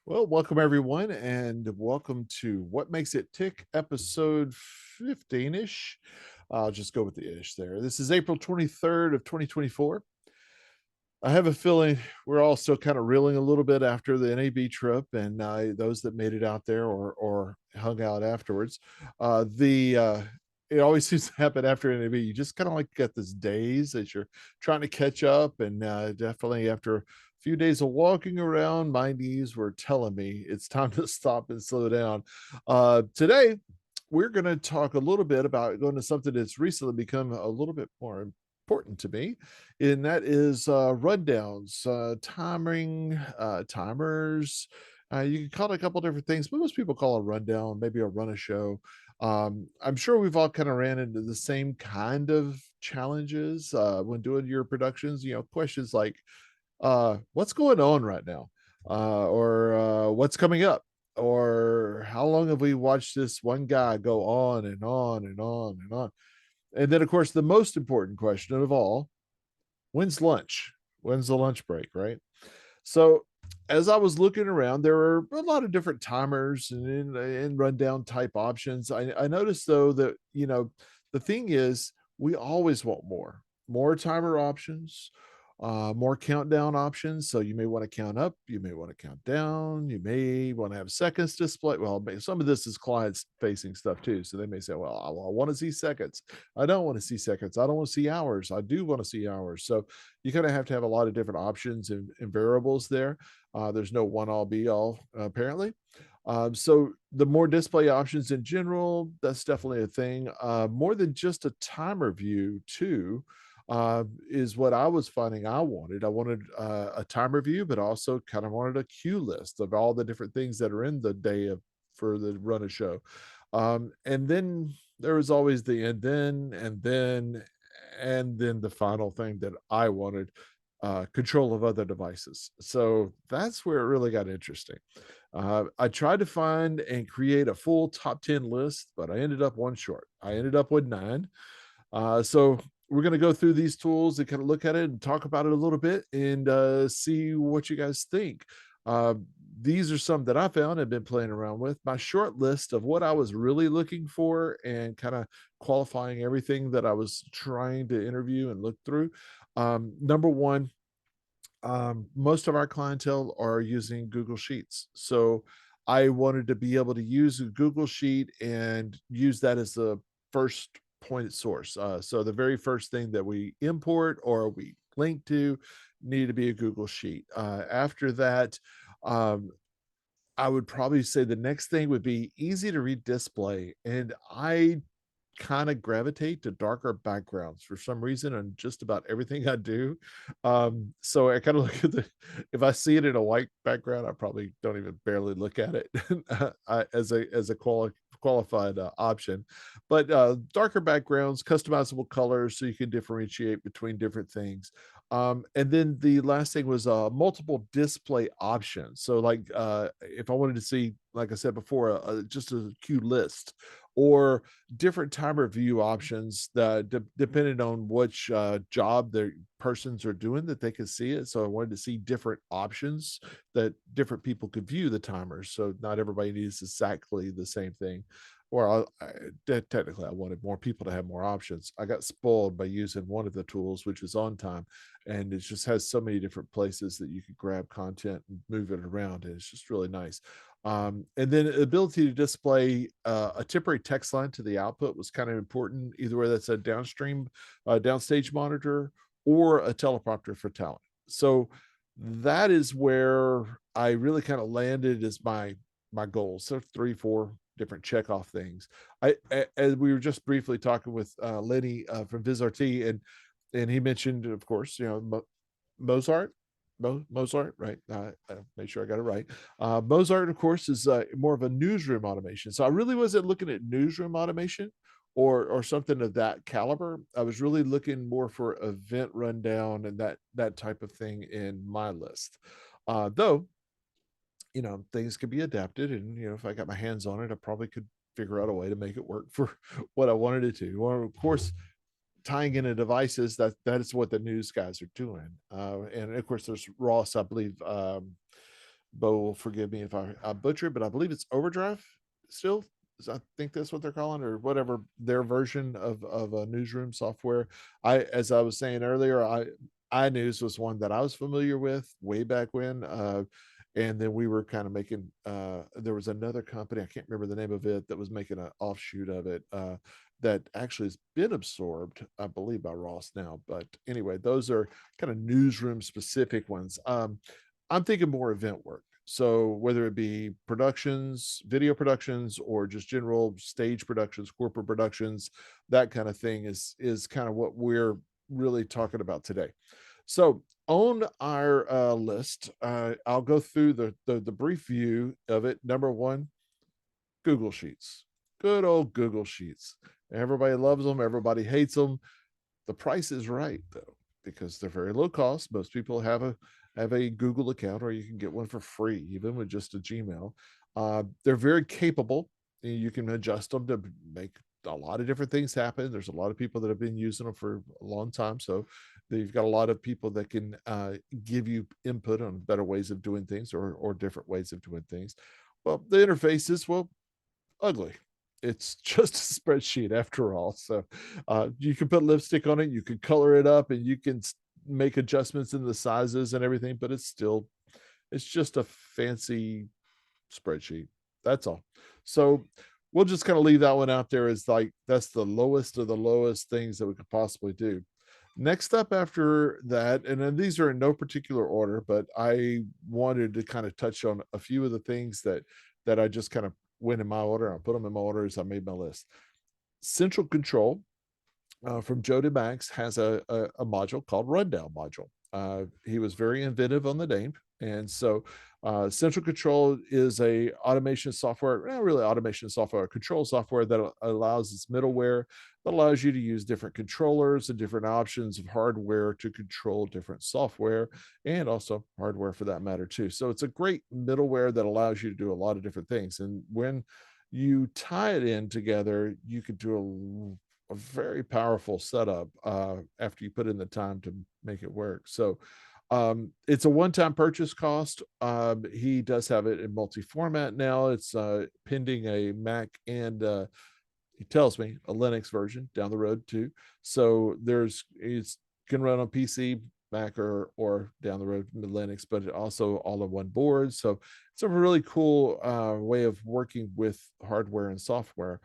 Well, welcome everyone, and welcome to What Makes It Tick, episode 15-ish. I'll just go with the ish there. This is April 23rd of 2024. I have a feeling we're all still kind of reeling a little bit after the NAB trip, and those that made it out there or hung out afterwards. The It always seems to happen after NAB. You just kind of like get this daze as you're trying to catch up, and definitely after a few days of walking around, my knees were telling me it's time to stop and slow down. Today, we're going to talk a little bit about going to something that's recently become a little bit more important to me, and that is rundowns, timers. You can call it a couple different things, but most people call a rundown, maybe a run a show. I'm sure we've all kind of ran into the same kind of challenges when doing your productions. Questions like, what's going on right now, or what's coming up, or how long have we watched this one guy go on and on and on and on. And then, of course, the most important question of all: when's lunch? When's the lunch break, right? So, as I was looking around, there were a lot of different timers and rundown type options. I noticed though that the thing is, we always want more timer options, more countdown options. So you may want to count up, you may want to count down, you may want to have seconds display. Well, some of this is clients facing stuff too. So they may say, well, I want to see seconds. I don't want to see seconds. I don't want to see hours. I do want to see hours. So you kind of have to have a lot of different options and variables there. There's no one all be all, apparently. So the more display options in general, that's definitely a thing. More than just a timer view, too, is what I was finding I wanted. I wanted a timer view, but also kind of wanted a queue list of all the different things that are in the day of for the run of show. And then there was always the and then the final thing that I wanted, control of other devices. So that's where it really got interesting. I tried to find and create a full top 10 list, but I ended up one short. I ended up with nine. So we're going to go through these tools and kind of look at it and talk about it a little bit and see what you guys think. Uh, these are some that I found and been playing around with. My short list of what I was really looking for and kind of qualifying everything that I was trying to interview and look through. Number one, most of our clientele are using Google Sheets. So I wanted to be able to use a Google Sheet and use that as the first point source. So the very first thing that we import or we link to need to be a Google Sheet. After that, um, I would probably say the next thing would be easy to read display. And I kind of gravitate to darker backgrounds for some reason on just about everything I do. So I kind of look at if I see it in a white background, I probably don't even barely look at it as a qualified option. But darker backgrounds, customizable colors, so you can differentiate between different things. And then the last thing was multiple display options. So, like, if I wanted to see, like I said before, just a queue list or different timer view options that depending on which job their persons are doing, that they can see it. So I wanted to see different options that different people could view the timers. So not everybody needs exactly the same thing. Or technically, I wanted more people to have more options. I got spoiled by using one of the tools, which is On Time, and it just has so many different places that you could grab content and move it around. And it's just really nice. And then ability to display a temporary text line to the output was kind of important, either way that's a downstream, downstage monitor or a teleprompter for talent. So that is where I really kind of landed as my goals. So three, four different check off things. As we were just briefly talking with Lenny from VizRT, and he mentioned, of course, Mozart, Mozart, right? I make sure I got it right. Mozart, of course, is more of a newsroom automation. So I really wasn't looking at newsroom automation or something of that caliber. I was really looking more for event rundown and that type of thing in my list. Though, things could be adapted, and if I got my hands on it, I probably could figure out a way to make it work for what I wanted it to. Well, of course, tying into devices, that is what the news guys are doing. And of course there's Ross, I believe, Bo will forgive me if I butcher it, but I believe it's Overdrive still. I think that's what they're calling, or whatever their version of a newsroom software. As I was saying earlier, iNews was one that I was familiar with way back when. And then we were kind of making, there was another company, I can't remember the name of it, that was making an offshoot of it, that actually has been absorbed, I believe, by Ross now. But anyway, those are kind of newsroom specific ones. I'm thinking more event work. So whether it be productions, video productions, or just general stage productions, corporate productions, that kind of thing is kind of what we're really talking about today. So on our list, I'll go through the brief view of it. Number one, Google Sheets. Good old Google Sheets. Everybody loves them. Everybody hates them. The price is right though, because they're very low cost. Most people have a Google account, or you can get one for free, even with just a Gmail. They're very capable. You can adjust them to make a lot of different things happen. There's a lot of people that have been using them for a long time, so you've got a lot of people that can give you input on better ways of doing things, or different ways of doing things. Well, the interface is, well, ugly. It's just a spreadsheet after all. So you can put lipstick on it, you can color it up, and you can make adjustments in the sizes and everything, but it's just a fancy spreadsheet. That's all. So we'll just kind of leave that one out there as like that's the lowest of the lowest things that we could possibly do. Next up after that, and then these are in no particular order, but I wanted to kind of touch on a few of the things that I just kind of went in my order. I put them in my order as I made my list. Central Control from Joe DeMax has a module called Rundown module. He was very inventive on the name, and so Central Control is a automation software, not really automation software, control software that allows this middleware that allows you to use different controllers and different options of hardware to control different software, and also hardware for that matter too. So it's a great middleware that allows you to do a lot of different things. And when you tie it in together, you could do a very powerful setup after you put in the time to make it work. So it's a one-time purchase cost. He does have it in multi-format now. It's pending a Mac and he tells me a Linux version down the road too. So it's can run on PC, Mac, or down the road Linux, but also all on one board. So it's a really cool way of working with hardware and software.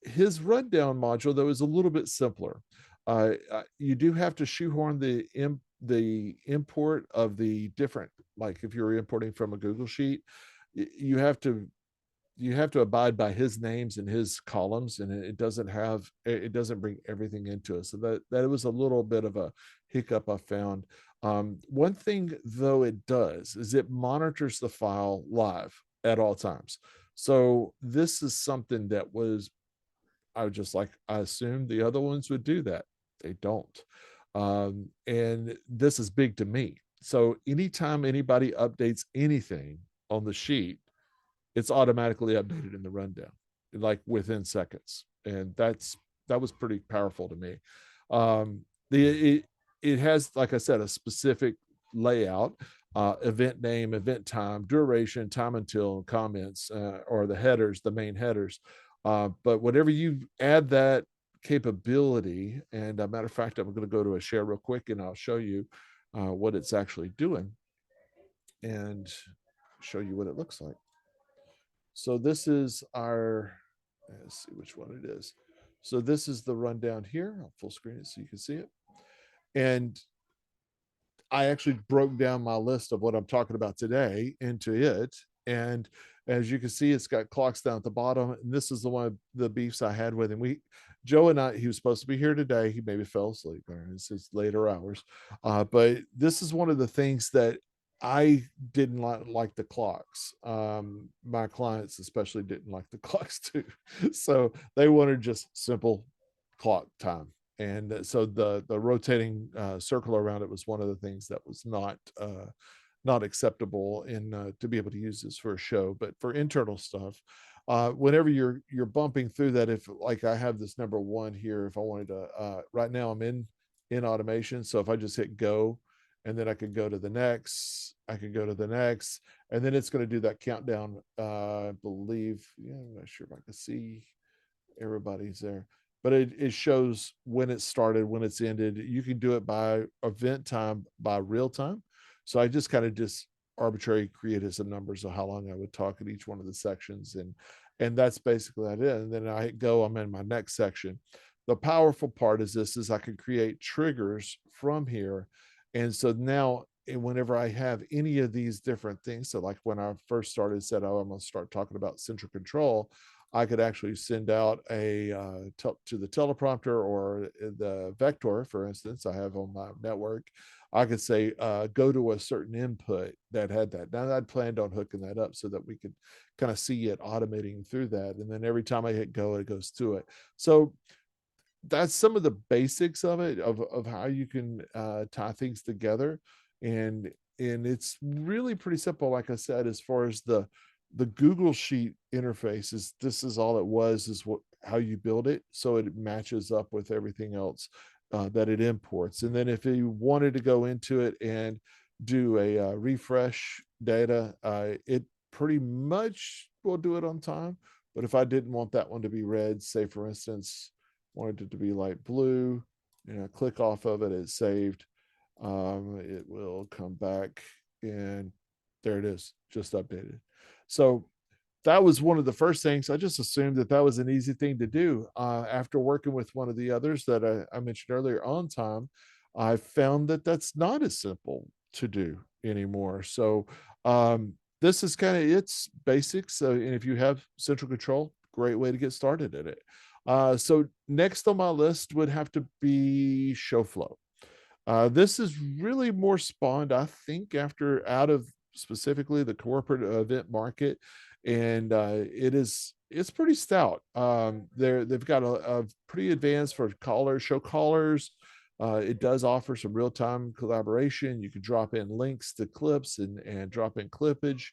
His rundown module though is a little bit simpler. You do have to shoehorn the import of the different, like if you're importing from a Google sheet, you have to abide by his names and his columns, and it doesn't bring everything into it. So that was a little bit of a hiccup I found. One thing though it does is it monitors the file live at all times. So this is something that was, I assumed the other ones would do that. They don't. And this is big to me. So anytime anybody updates anything on the sheet, it's automatically updated in the rundown, like within seconds. And that was pretty powerful to me. It has, like I said, a specific layout, event name, event time, duration, time until, comments, or the headers, the main headers. But whatever you add that capability, and a matter of fact, I'm going to go to a share real quick and I'll show you what it's actually doing and show you what it looks like. So this is our, let's see which one it is. So this is the rundown here. I'll full screen it so you can see it. And I actually broke down my list of what I'm talking about today into it. And as you can see, it's got clocks down at the bottom. And this is the one of the beefs I had with him. Joe and I, he was supposed to be here today. He maybe fell asleep, or it's his later hours. But this is one of the things that I didn't like the clocks. My clients especially didn't like the clocks too. So they wanted just simple clock time. And so the rotating circle around it was one of the things that was not acceptable in to be able to use this for a show. But for internal stuff, whenever you're bumping through that, if like I have this number one here, if I wanted to, right now I'm in automation. So if I just hit go and then I could go to the next, I could go to the next, and then it's going to do that countdown. I believe, yeah, I'm not sure if I can see everybody's there, but it shows when it started, when it's ended. You can do it by event time, by real time. So I just kind of just arbitrarily created some numbers of how long I would talk at each one of the sections, and that's basically that. And then I'm in my next section. The powerful part is this: is I can create triggers from here, and so now whenever I have any of these different things, so like when I first started, said, oh, I'm going to start talking about central control, I could actually send out to the teleprompter or the vector, for instance, I have on my network. I could say, go to a certain input that had that. Now I'd planned on hooking that up so that we could kind of see it automating through that. And then every time I hit go, it goes to it. So that's some of the basics of it, of how you can tie things together. And it's really pretty simple. Like I said, as far as the Google Sheet interface, is this is all it was, is what how you build it so it matches up with everything else that it imports. And then if you wanted to go into it and do a refresh data, it pretty much will do it on time. But if I didn't want that one to be red, say for instance, wanted it to be light blue, click off of it, it's saved. It will come back, and there it is, just updated. So that was one of the first things. I just assumed that that was an easy thing to do. After working with one of the others that I mentioned earlier, On Time, I found that that's not as simple to do anymore. So this is kind of its basics. So, and if you have central control, great way to get started at it. So next on my list would have to be ShowFlow. This is really more spawned, I think, after out of specifically the corporate event market, and it's pretty stout. They've got a pretty advanced for callers, show callers. It does offer some real time collaboration. You can drop in links to clips and drop in clippage.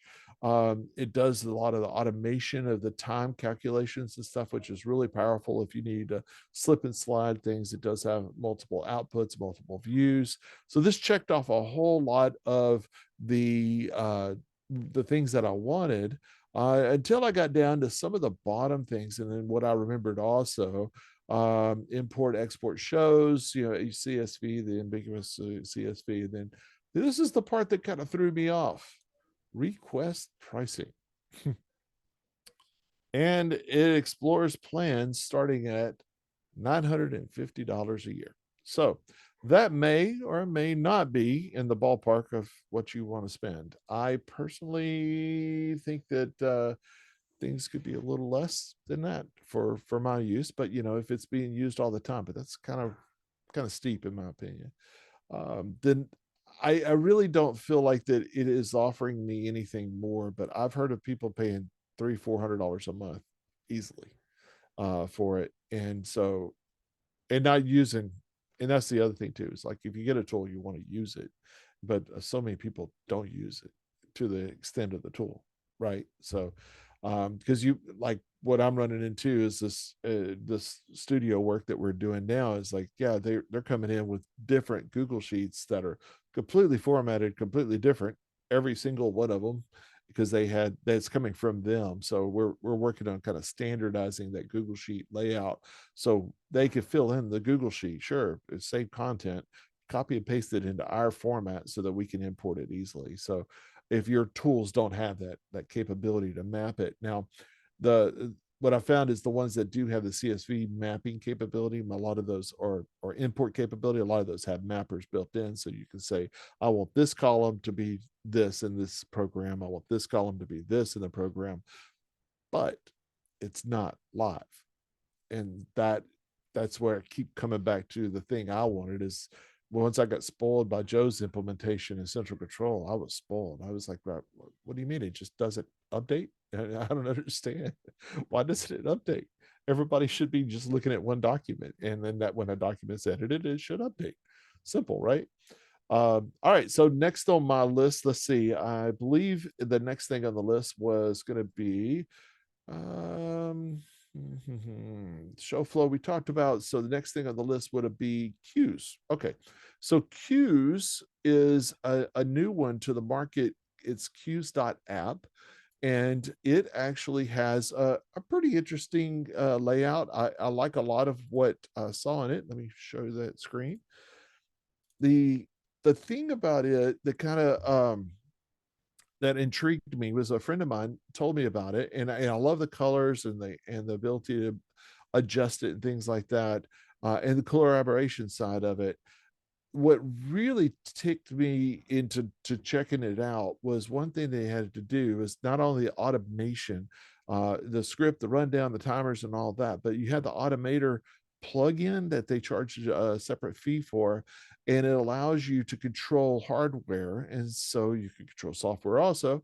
It does a lot of the automation of the time calculations and stuff, which is really powerful if you need to slip and slide things. It does have multiple outputs, multiple views. So this checked off a whole lot of the things that I wanted, until I got down to some of the bottom things. And then what I remembered also, import export shows, CSV, the ambiguous CSV. And then this is the part that kind of threw me off: request pricing. And it explores plans starting at $950 a year. So that may or may not be in the ballpark of what you want to spend. I personally think that things could be a little less than that for my use, but if it's being used all the time, but that's kind of steep in my opinion. Then I really don't feel like that it is offering me anything more. But I've heard of people paying $300-400 a month easily for it, and so and not using. And that's the other thing too, is like if you get a tool, you want to use it, but so many people don't use it to the extent of the tool, right? So because you like what I'm running into is this studio work that we're doing now is like, yeah, they're coming in with different Google Sheets that are completely formatted, completely different, every single one of them, because that's coming from them. So we're working on kind of standardizing that Google Sheet layout so they could fill in the Google Sheet. Sure, it's same content, copy and paste it into our format so that we can import it easily. So if your tools don't have that capability to map it. Now, the what I found is the ones that do have the CSV mapping capability, a lot of those or import capability, a lot of those have mappers built in. So you can say, I want this column to be this in this program. I want this column to be this in the program, but it's not live. And that's where I keep coming back to the thing I wanted is once I got spoiled by Joe's implementation in central control, I was spoiled. I was like, what do you mean it just doesn't update? I don't understand. Why doesn't it update? Everybody should be just looking at one document. And then that when a document's edited, it should update. Simple, right? All right. So next on my list, let's see. I believe the next thing on the list was going to be um, show flow we talked about. So the next thing on the list would be queues. Okay. So Q's is a new one to the market. It's Q's.app, and it actually has a pretty interesting layout. I like a lot of what I saw in it. Let me show you that screen. The the thing about it that kind of that intrigued me was a friend of mine told me about it, and I love the colors and the ability to adjust it and things like that, and the collaboration side of it. What really ticked me into to checking it out was one thing they had to do was not only automation, the script, the rundown, the timers, and all that, but you had the automator plugin that they charge a separate fee for, and it allows you to control hardware, and so you can control software also.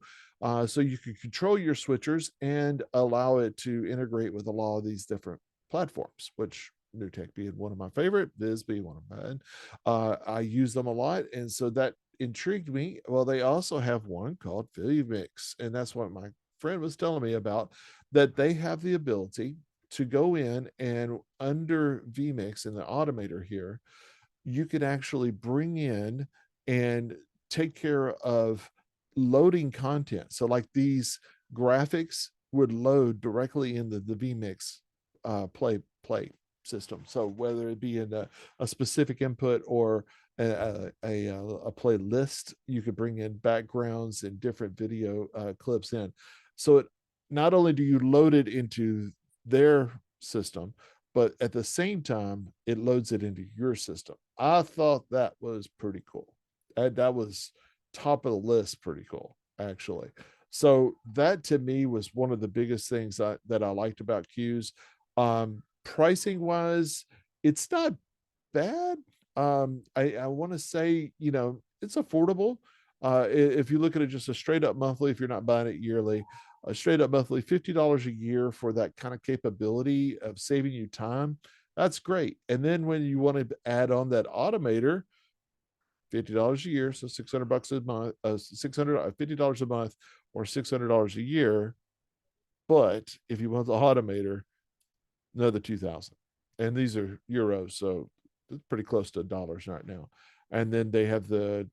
So you can control your switchers and allow it to integrate with a lot of these different platforms, which NewTek being one of my favorite, Viz being one of mine. I use them a lot, and so that intrigued me. Well, they also have one called vMix, and that's what my friend was telling me about. That they have the ability to go in and under vMix in the automator here, you could actually bring in and take care of loading content. So, like these graphics would load directly in the vMix play system. So whether it be in a specific input or a playlist, you could bring in backgrounds and different video clips in. So it not only do you load it into their system, but at the same time, it loads it into your system. I thought that was pretty cool. That was top of the list, pretty cool, actually. So that to me was one of the biggest things that I liked about Q's. Pricing wise, it's not bad. I want to say, it's affordable. If you look at it just a straight up monthly, if you're not buying it yearly, a straight up monthly $50 a year for that kind of capability of saving you time, that's great. And then when you want to add on that automator, $50 a year, so 600 bucks a month, 600 $50 a month, or $600 a year. But if you want the automator, another 2,000, and these are euros, so it's pretty close to dollars right now. And then they have the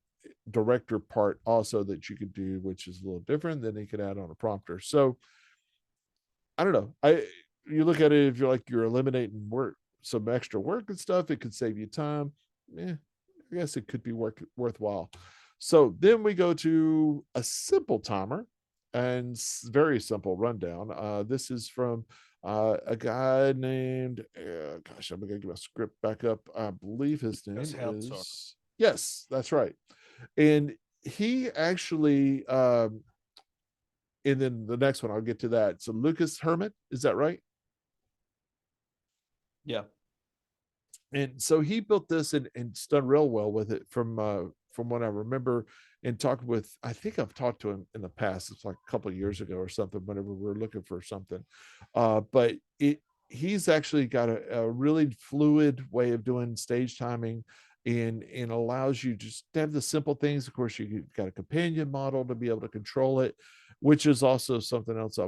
director part also that you could do, which is a little different. Then they could add on a prompter. So I don't know. You look at it, if you're eliminating work, some extra work and stuff, it could save you time. I guess it could be worthwhile. So then we go to a simple timer and very simple rundown. This is from a guy named, gosh, I'm going to get my script back up. I believe his name is, yes, that's right. And he actually, and then the next one, I'll get to that. So Lucas Hermit, is that right? Yeah. And so he built this and it's done real well with it from what I remember, and talked with, I think I've talked to him in the past. It's like a couple of years ago or something, whenever we were looking for something. But he's actually got a really fluid way of doing stage timing, and allows you just to have the simple things. Of course, you got a companion model to be able to control it, which is also something else I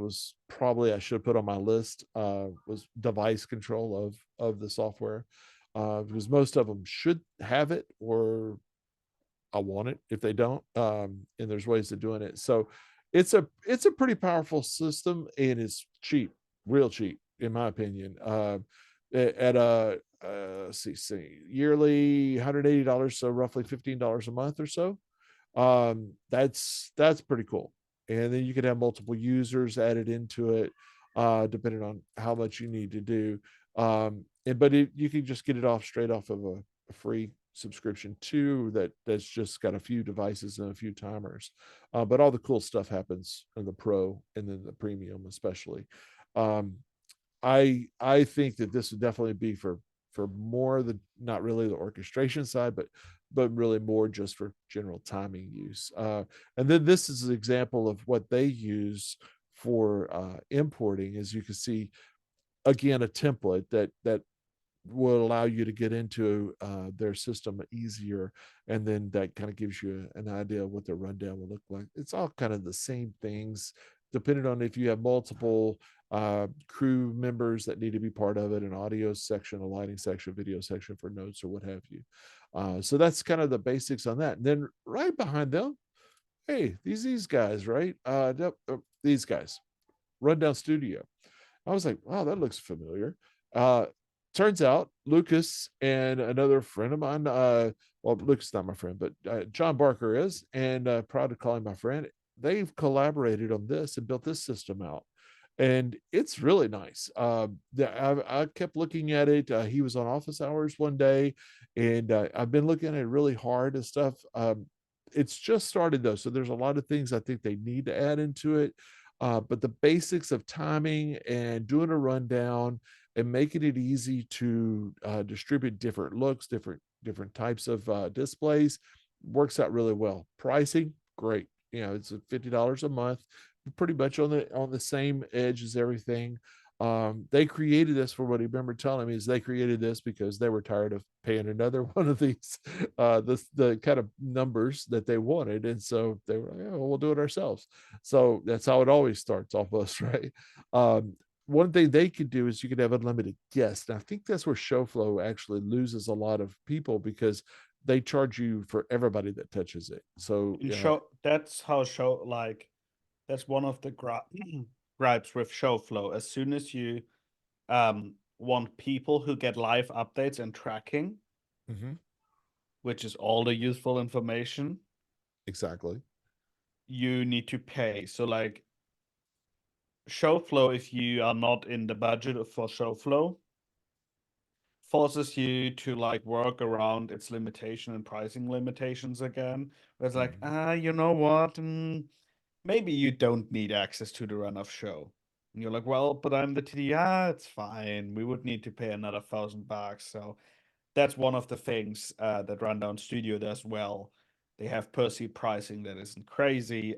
should have put on my list, was device control of the software, because most of them should have it, or I want it if they don't. And there's ways of doing it. So it's a pretty powerful system, and it's cheap, real cheap, in my opinion. At a yearly $180, so roughly $15 a month or so. That's pretty cool. And then you can have multiple users added into it, depending on how much you need to do. You can just get it off straight off of a free subscription too, that's just got a few devices and a few timers. But all the cool stuff happens in the pro and then the premium especially. um, I think that this would definitely be for more the, not really the orchestration side, but really more just for general timing use. And then this is an example of what they use for importing. As you can see, again, a template that will allow you to get into their system easier, and then that kind of gives you an idea of what their rundown will look like. It's all kind of the same things, depending on if you have multiple crew members that need to be part of it, an audio section, a lighting section, video section for notes, or what have you. So that's kind of the basics on that. And then right behind them, hey, these guys, right? These guys, Rundown Studio. I was like, wow, that looks familiar. Uh, Turns out Lucas and another friend of mine, well, Lucas is not my friend, but John Barker is, and proud to call him my friend. They've collaborated on this and built this system out. And it's really nice. I kept looking at it. He was on office hours one day, and I've been looking at it really hard and stuff. It's just started though, so there's a lot of things I think they need to add into it. But the basics of timing and doing a rundown and making it easy to distribute different looks, different types of displays works out really well. Pricing, great. You know, it's $50 a month, pretty much on the same edge as everything. They created this, for what he remember telling me, is they created this because they were tired of paying another one of these the kind of numbers that they wanted, and so they were like, oh, we'll do it ourselves. So that's how it always starts almost, right? One thing they could do is you could have unlimited guests, and I think that's where ShowFlow actually loses a lot of people, because they charge you for everybody that touches it. So In show, that's how show like that's one of the gripes with show flow. As soon as you want people who get live updates and tracking, mhm, which is all the useful information, exactly. you need to pay. So like show flow, if you are not in the budget for show flow, forces you to like work around its limitation and pricing limitations again. Where it's like, Mhm. you know what? Maybe you don't need access to the run of show. And you're like, well, but I'm the TD. It's fine. We would need to pay another $1,000. So that's one of the things that Rundown Studio does well. They have per seat pricing that isn't crazy.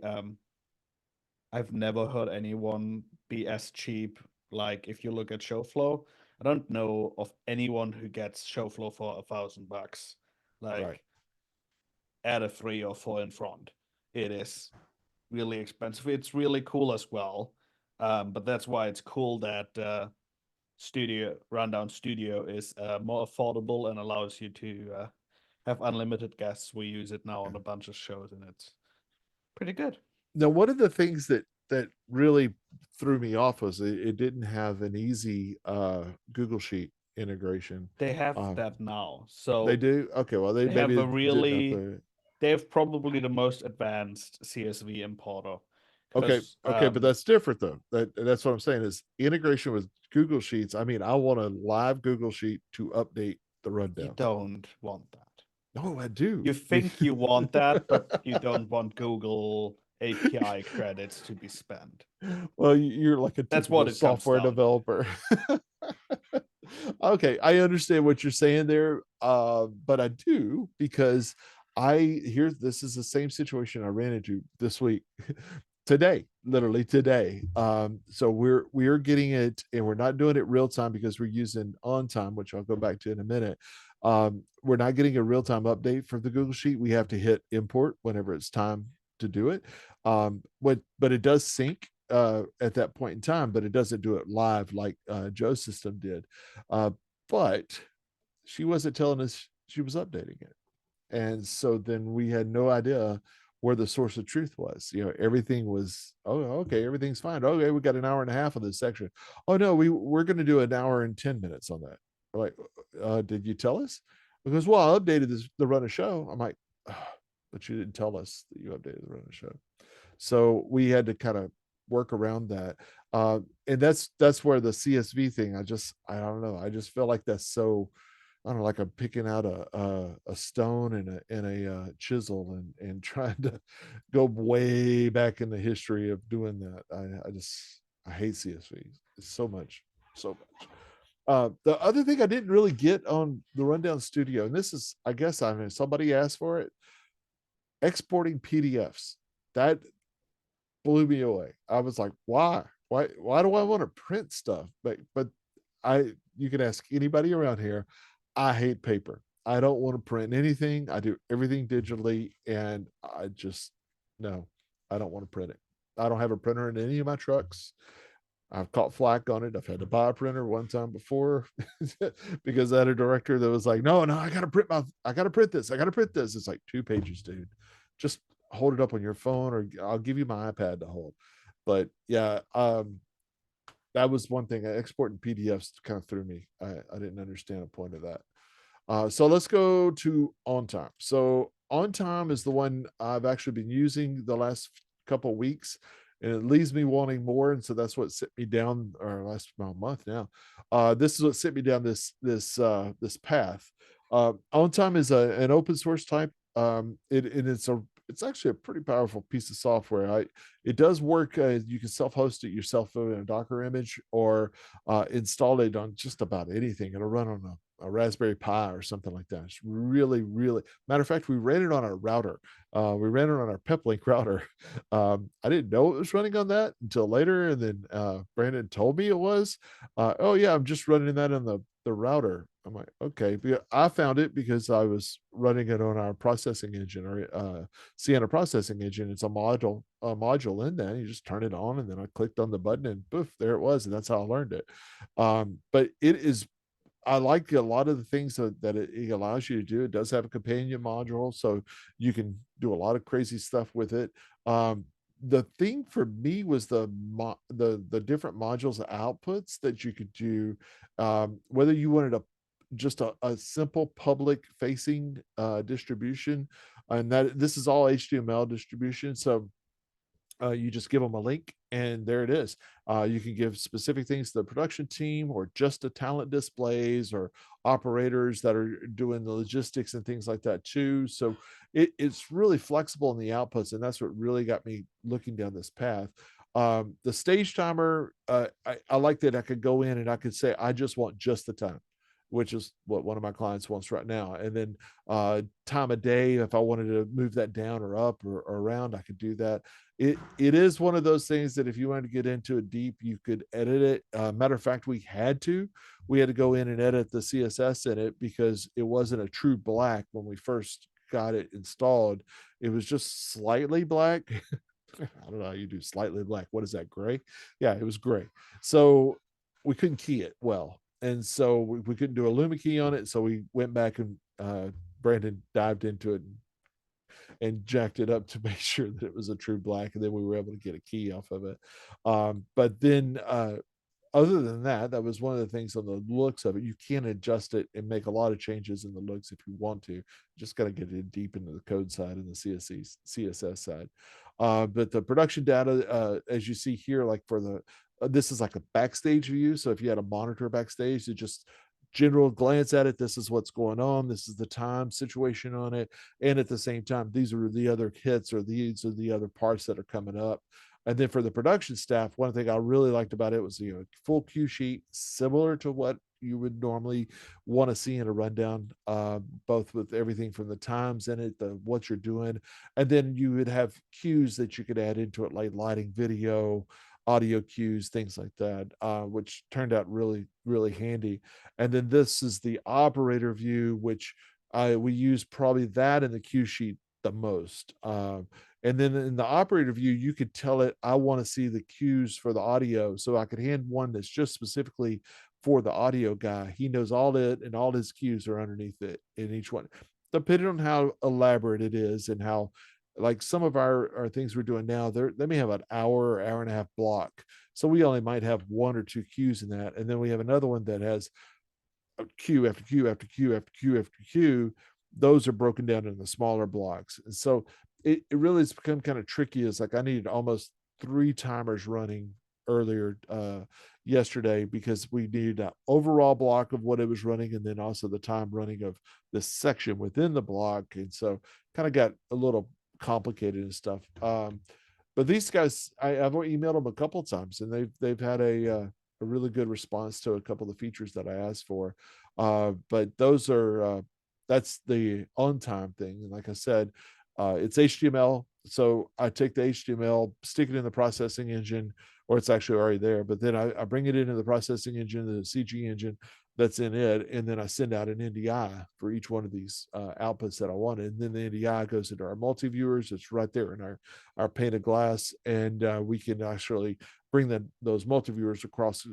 I've never heard anyone be as cheap. Like if you look at ShowFlow, I don't know of anyone who gets ShowFlow for $1,000. Right. Like add a 3 or 4 in front. It is really expensive. It's really cool as well. But that's why it's cool that Studio Rundown Studio is more affordable and allows you to have unlimited guests. We use it now on a bunch of shows, and it's pretty good. Now, one of the things that really threw me off was it didn't have an easy Google Sheet integration. They have Uh, that now, they so do? Okay, well, they they have maybe a didn't really update it. they have probably the most advanced CSV importer Okay, because okay, but that's different though. That's what I'm saying is integration with Google Sheets. I mean, I want a live Google Sheet to update the you rundown. don't want that. No, I do. You think you want that, but you don't want Google API credits to be spent. Well, you're like a That's typical what it comes software down to. developer. Okay, I understand what you're saying there, but I do, because this is the same situation I ran into this week. Today, literally today. So we're getting it, and we're not doing it real time because we're using on time, which I'll go back to in a minute. We're not getting a real time update for the Google Sheet. We have to hit import whenever it's time to do it. But it does sync at that point in time, but it doesn't do it live like Joe's system did. Uh, but she wasn't telling us she was updating it. And so then we had no idea where the source of truth was. You know, everything was, oh, okay, everything's fine. Okay, we got an hour and a half of this section. Oh no, we're going to do an hour and 10 minutes on that. We're like, did you tell us? Because, well, I updated the run of show. I'm like, oh, but you didn't tell us that you updated the run of show. So we had to kind of work around that. And that's where the CSV thing, I don't know. I just feel like that's so, I don't know, like I'm picking out a stone and a chisel and trying to go way back in the history of doing that. I hate CSVs so much, so much. The other thing I didn't really get on the Rundown Studio, and this is, I guess, I mean, somebody asked for it, exporting PDFs. That blew me away. I was like, why? Why do I want to print stuff? But you can ask anybody around here. I hate paper. I don't want to print anything. I do everything digitally, and I just no, I don't want to print it. I don't have a printer in any of my trucks. I've caught flack on it. I've had to buy a printer one time before because I had a director that was like, "No, no, I gotta print this. I gotta print this." It's like 2 pages, dude. Just hold it up on your phone or I'll give you my iPad to hold. But yeah, that was one thing. Exporting PDFs kind of threw me. I didn't understand the point of that. So let's go to On Time. So On Time is the one I've actually been using the last couple weeks, and it leaves me wanting more. And so that's what set me down, or last about a month now. This is what set me down this path. On Time is an open source type. It's actually a pretty powerful piece of software. It does work. You can self-host it yourself in a Docker image, or install it on just about anything. It'll run on a Raspberry Pi or something like that. It's really, really matter of fact, we ran it on our router. We ran it on our Peplink router. I didn't know it was running on that until later, and then Brandon told me it was. Oh yeah, I'm just running that on the router. I'm like, okay. I found it because I was running it on our processing engine, or Sienna processing engine. It's a module in there. You just turn it on, and then I clicked on the button, and poof, there it was, and that's how I learned it. But it is, I like a lot of the things that it allows you to do. It does have a companion module, so you can do a lot of crazy stuff with it. The thing for me was the different modules outputs that you could do. Whether you wanted just a simple public facing distribution, and that this is all HTML distribution. So you just give them a link and there it is. You can give specific things to the production team, or just to talent displays, or operators that are doing the logistics and things like that too. So it's really flexible in the outputs, and that's what really got me looking down this path. The stage timer, I like that I could go in and I could say, I just want just the time, which is what one of my clients wants right now. And then time of day, if I wanted to move that down or up or around, I could do that. It is one of those things that if you wanted to get into it deep, you could edit it. Matter of fact, we had to go in and edit the CSS in it because it wasn't a true black when we first got it installed. It was just slightly black. I don't know how you do slightly black. What is that, gray? Yeah, it was gray. So we couldn't key it well. And so we couldn't do a Luma key on it. So we went back and Brandon dived into it and jacked it up to make sure that it was a true black. And then we were able to get a key off of it. But then other than that, that was one of the things on the looks of it. You can adjust it and make a lot of changes in the looks if you want to. Just got to get it deep into the code side and the CSS side. But the production data, as you see here, like for the this is like a backstage view. So if you had a monitor backstage, it just general glance at it. This is what's going on. This is the time situation on it. And at the same time, these are the other hits, or these are the other parts that are coming up. And then for the production staff, one thing I really liked about it was, full cue sheet, similar to what you would normally want to see in a rundown, both with everything from the times in it, the what you're doing, and then you would have cues that you could add into it, like lighting, video, audio cues, things like that, which turned out really, really handy. And then this is the operator view, which we use probably that in the cue sheet the most. And then in the operator view, you could tell it, I want to see the cues for the audio. So I could hand one that's just specifically for the audio guy. He knows all it, and all his cues are underneath it in each one, depending on how elaborate it is and how, like some of our things we're doing now, they may have an hour and a half block. So we only might have one or two cues in that. And then we have another one that has a cue after cue after cue after cue after cue. Those are broken down into smaller blocks. And so it really has become kind of tricky. It's like I needed almost 3 timers running earlier yesterday, because we needed an overall block of what it was running, and then also the time running of this section within the block. And so kind of got a little complicated and stuff. But these guys, I've emailed them a couple of times, and they've had a really good response to a couple of the features that I asked for. But those are that's the on time thing. And like I said, it's HTML. So I take the HTML, stick it in the processing engine, or it's actually already there. But then I bring it into the processing engine, the CG engine. that's in it, and then I send out an NDI for each one of these outputs that I wanted, and then the NDI goes into our multi-viewers. It's right there in our pane of glass, and we can actually bring those multi-viewers across,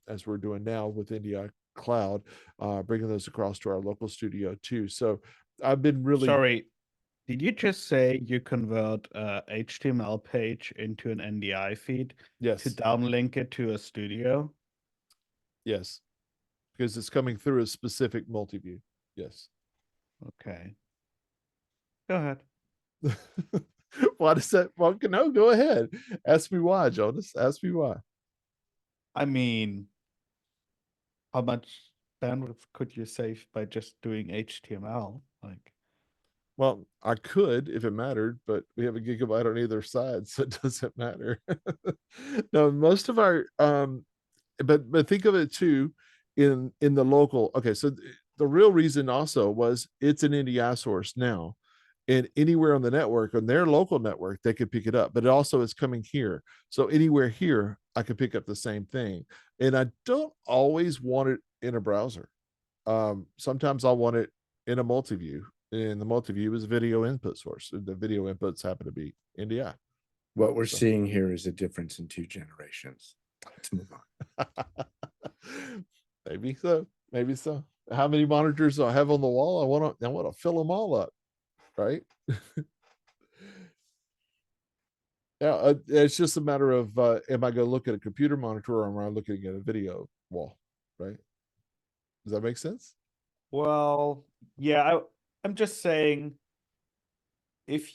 as we're doing now with NDI Cloud, bringing those across to our local studio too. So I've been really Sorry, did you just say you convert a HTML page into an NDI feed to yes, downlink it to a studio? yes, because it's coming through a specific multi-view. Yes. Okay. Go ahead. Why does that? Well, no, go ahead. Ask me why, Jonas. Ask me why. I mean, how much bandwidth could you save by just doing HTML? Like, Well, I could if it mattered, but we have a gigabyte on either side, so it doesn't matter. No, most of our but think of it too in the local. Okay, so the real reason also was it's an NDI source now, and anywhere on the network, on their local network, they could pick it up. But it also is coming here, so anywhere here, I could pick up the same thing. And I don't always want it in a browser. Sometimes I want it in a multi-view, and the multi-view is video input source. The video inputs happen to be NDI. What we're So seeing here is a difference in 2 generations. Let's move on. maybe so. Maybe so. How many monitors do I have on the wall? I want to fill them all up, right? Yeah, it's just a matter of am I going to look at a computer monitor or am I looking at a video wall, right? Does that make sense? well, yeah, I'm just saying if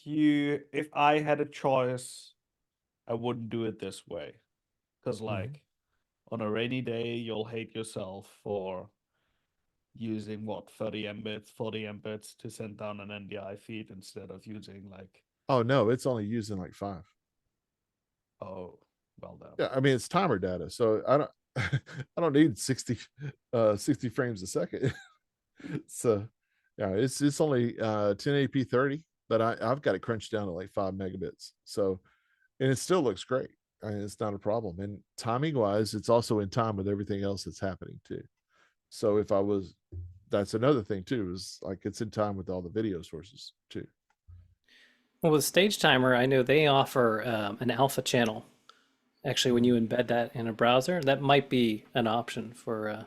I had a choice, I wouldn't do it this way. Because like on a rainy day, you'll hate yourself for using what 30 mbits, 40 mbits to send down an NDI feed instead of using like, Oh no, it's only using like 5. oh, well done. Yeah, I mean it's timer data, so I don't I don't need 60 frames a second. So yeah, it's only 1080p 30, but I've got it crunched down to like 5 megabits. So and it still looks great. I mean, it's not a problem. And timing wise, it's also in time with everything else that's happening too. So if I was, that's another thing too, is like it's in time with all the video sources too. Well, with Stage Timer, I know they offer an alpha channel. Actually, when you embed that in a browser, that might be an option for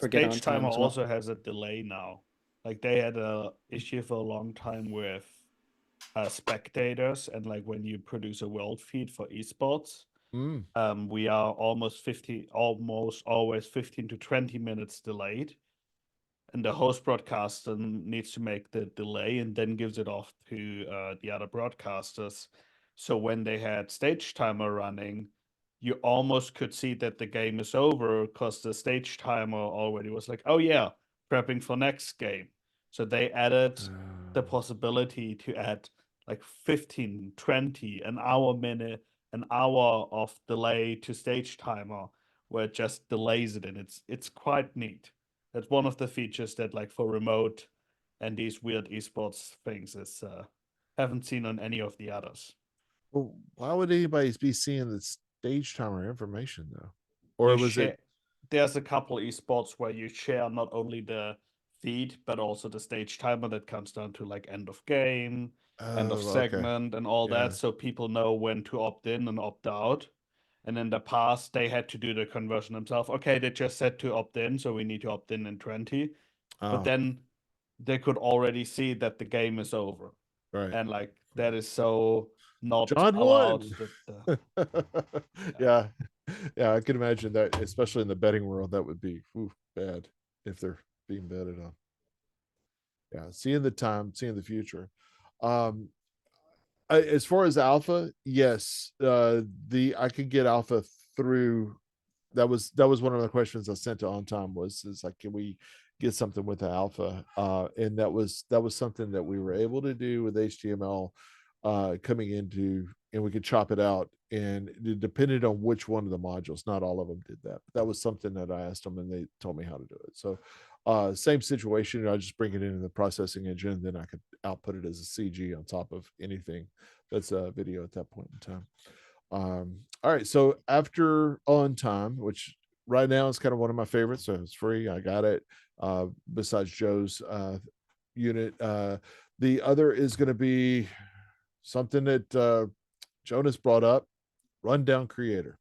Get On Stage Time Timer as well. also has a delay now. Like they had a issue for a long time with spectators and like when you produce a world feed for esports, Mm. we are almost always 15 to 20 minutes delayed. And the host broadcaster needs to make the delay and then gives it off to the other broadcasters. So when they had Stage Timer running, you almost could see that the game is over because the Stage Timer already was like, oh yeah, prepping for next game. So they added the possibility to add like 15, 20, an hour of delay to Stage Timer where it just delays it, and it's quite neat. That's one of the features that like for remote and these weird esports things is haven't seen on any of the others. Well, why would anybody be seeing the stage timer information though? Or You was it? share There's a couple esports where you share not only the feed but also the stage timer that comes down to like end of game, end of Oh, okay. segment and all Yeah. that, so people know when to opt in and opt out. And in the past they had to do the conversion themselves. Okay, they just said to opt in, so we need to opt in 20. But Oh, then they could already see that the game is over. right. And like that is so not John allowed won. that Yeah. Yeah, I can imagine that, especially in the betting world, that would be bad if they're being betted on. Yeah, seeing the time, seeing the future. Um, as far as alpha, yes, the I could get alpha through. That was one of the questions I sent to On Time was is like, can we get something with the alpha? And that was something that we were able to do with HTML coming into, and we could chop it out. And it depended on which one of the modules. Not all of them did that. But that was something that I asked them, and they told me how to do it. So same situation. I just bring it into the processing engine, and then I could output it as a CG on top of anything that's a video at that point in time. All right. So after On Time, which right now it's kind of one of my favorites, so it's free. I got it. Besides Joe's unit, the other is going to be something that Jonas brought up: Rundown Creator.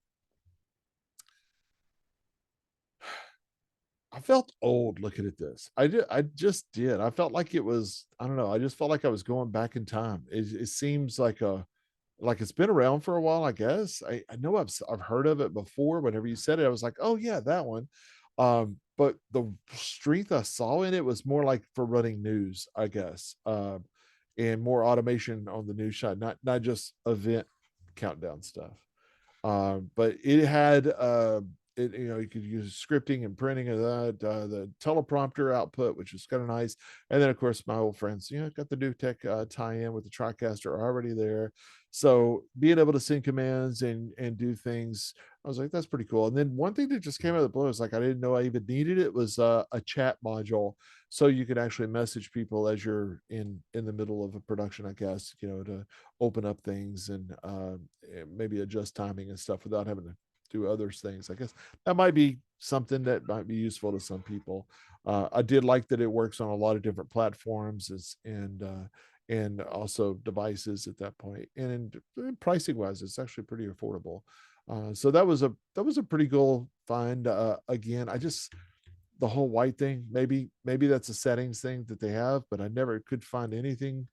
I felt old looking at this. I just did. I felt like it was, I don't know. I just felt like I was going back in time. It seems like it's been around for a while, I guess. I know I've heard of it before. Whenever you said it, I was like, oh yeah, that one. But the strength I saw in it was more like for running news, I guess. And more automation on the news side, not just event countdown stuff. But it had you could use scripting and printing of that, the teleprompter output, which is kind of nice. And then of course my old friends, got the new tech tie-in with the TriCaster already there. So being able to send commands and do things, I was like, that's pretty cool. And then one thing that just came out of the blue is like, I didn't know I even needed it, was a chat module. So you could actually message people as you're in the middle of a production, I guess, to open up things and maybe adjust timing and stuff without having to do other things. I guess that might be something that might be useful to some people. I did like that it works on a lot of different platforms and also devices at that point. And pricing wise, it's actually pretty affordable. So that was a pretty cool find. Again, the whole white thing, maybe that's a settings thing that they have, but I never could find anything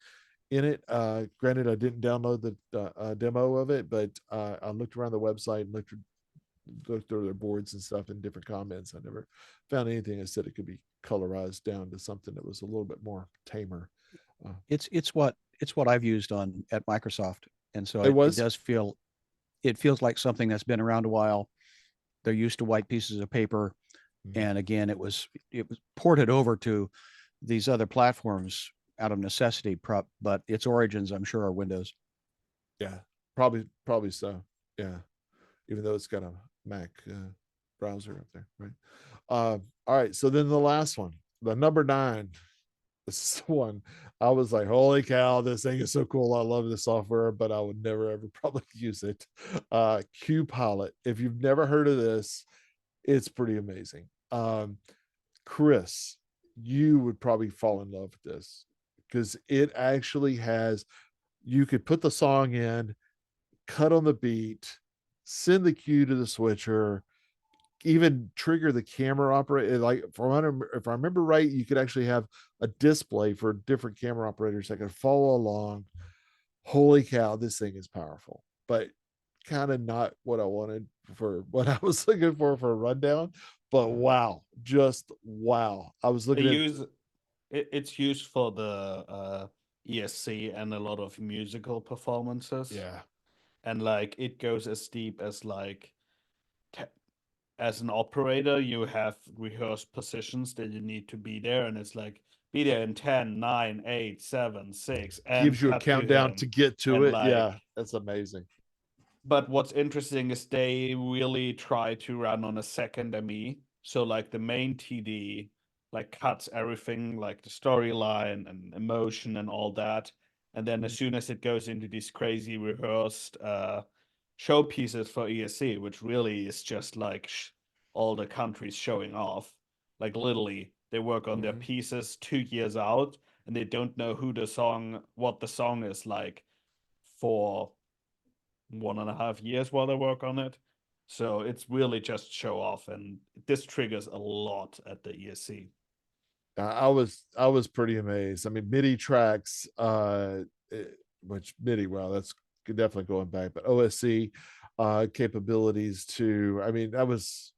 in it. Granted, I didn't download the demo of it, but I looked around the website and looked through their boards and stuff and different comments. I never found anything that said it could be colorized down to something that was a little bit more tamer. It's what I've used at Microsoft, and so it feels like something that's been around a while. They're used to white pieces of paper, and again, it was ported over to these other platforms out of necessity. But its origins, I'm sure, are Windows. Yeah, probably so. Yeah, even though it's got a Mac browser up there, right? All right, so then the last one, the number 9. This is the one I was like, holy cow, this thing is so cool. I love this software, but I would never ever probably use it. QPilot. If you've never heard of this, it's pretty amazing. Chris, you would probably fall in love with this because it actually has, you could put the song in, cut on the beat, send the cue to the switcher, even trigger the camera operator. Like if I remember right, you could actually have a display for different camera operators that could follow along. Holy cow, this thing is powerful, but kind of not what I wanted for what I was looking for a rundown. But wow, just wow. I was looking it's used for the ESC and a lot of musical performances. Yeah. And like it goes as deep as like as an operator, you have rehearsed positions that you need to be there, and it's like be there in 10, 9, 8, 7, 6, and gives you a cut countdown him. to get to And it. like, Yeah, that's amazing. But what's interesting is they really try to run on a second ME. So like the main TD like cuts everything, like the storyline and emotion and all that. And then as soon as it goes into these crazy rehearsed showpieces for ESC, which really is just like all the countries showing off, like literally they work on their pieces 2 years out, and they don't know what the song is like for 1.5 years while they work on it. So it's really just show off, and this triggers a lot at the ESC. I was pretty amazed. I mean, MIDI tracks, which MIDI, wow, that's definitely going back, but OSC capabilities too. I mean, that was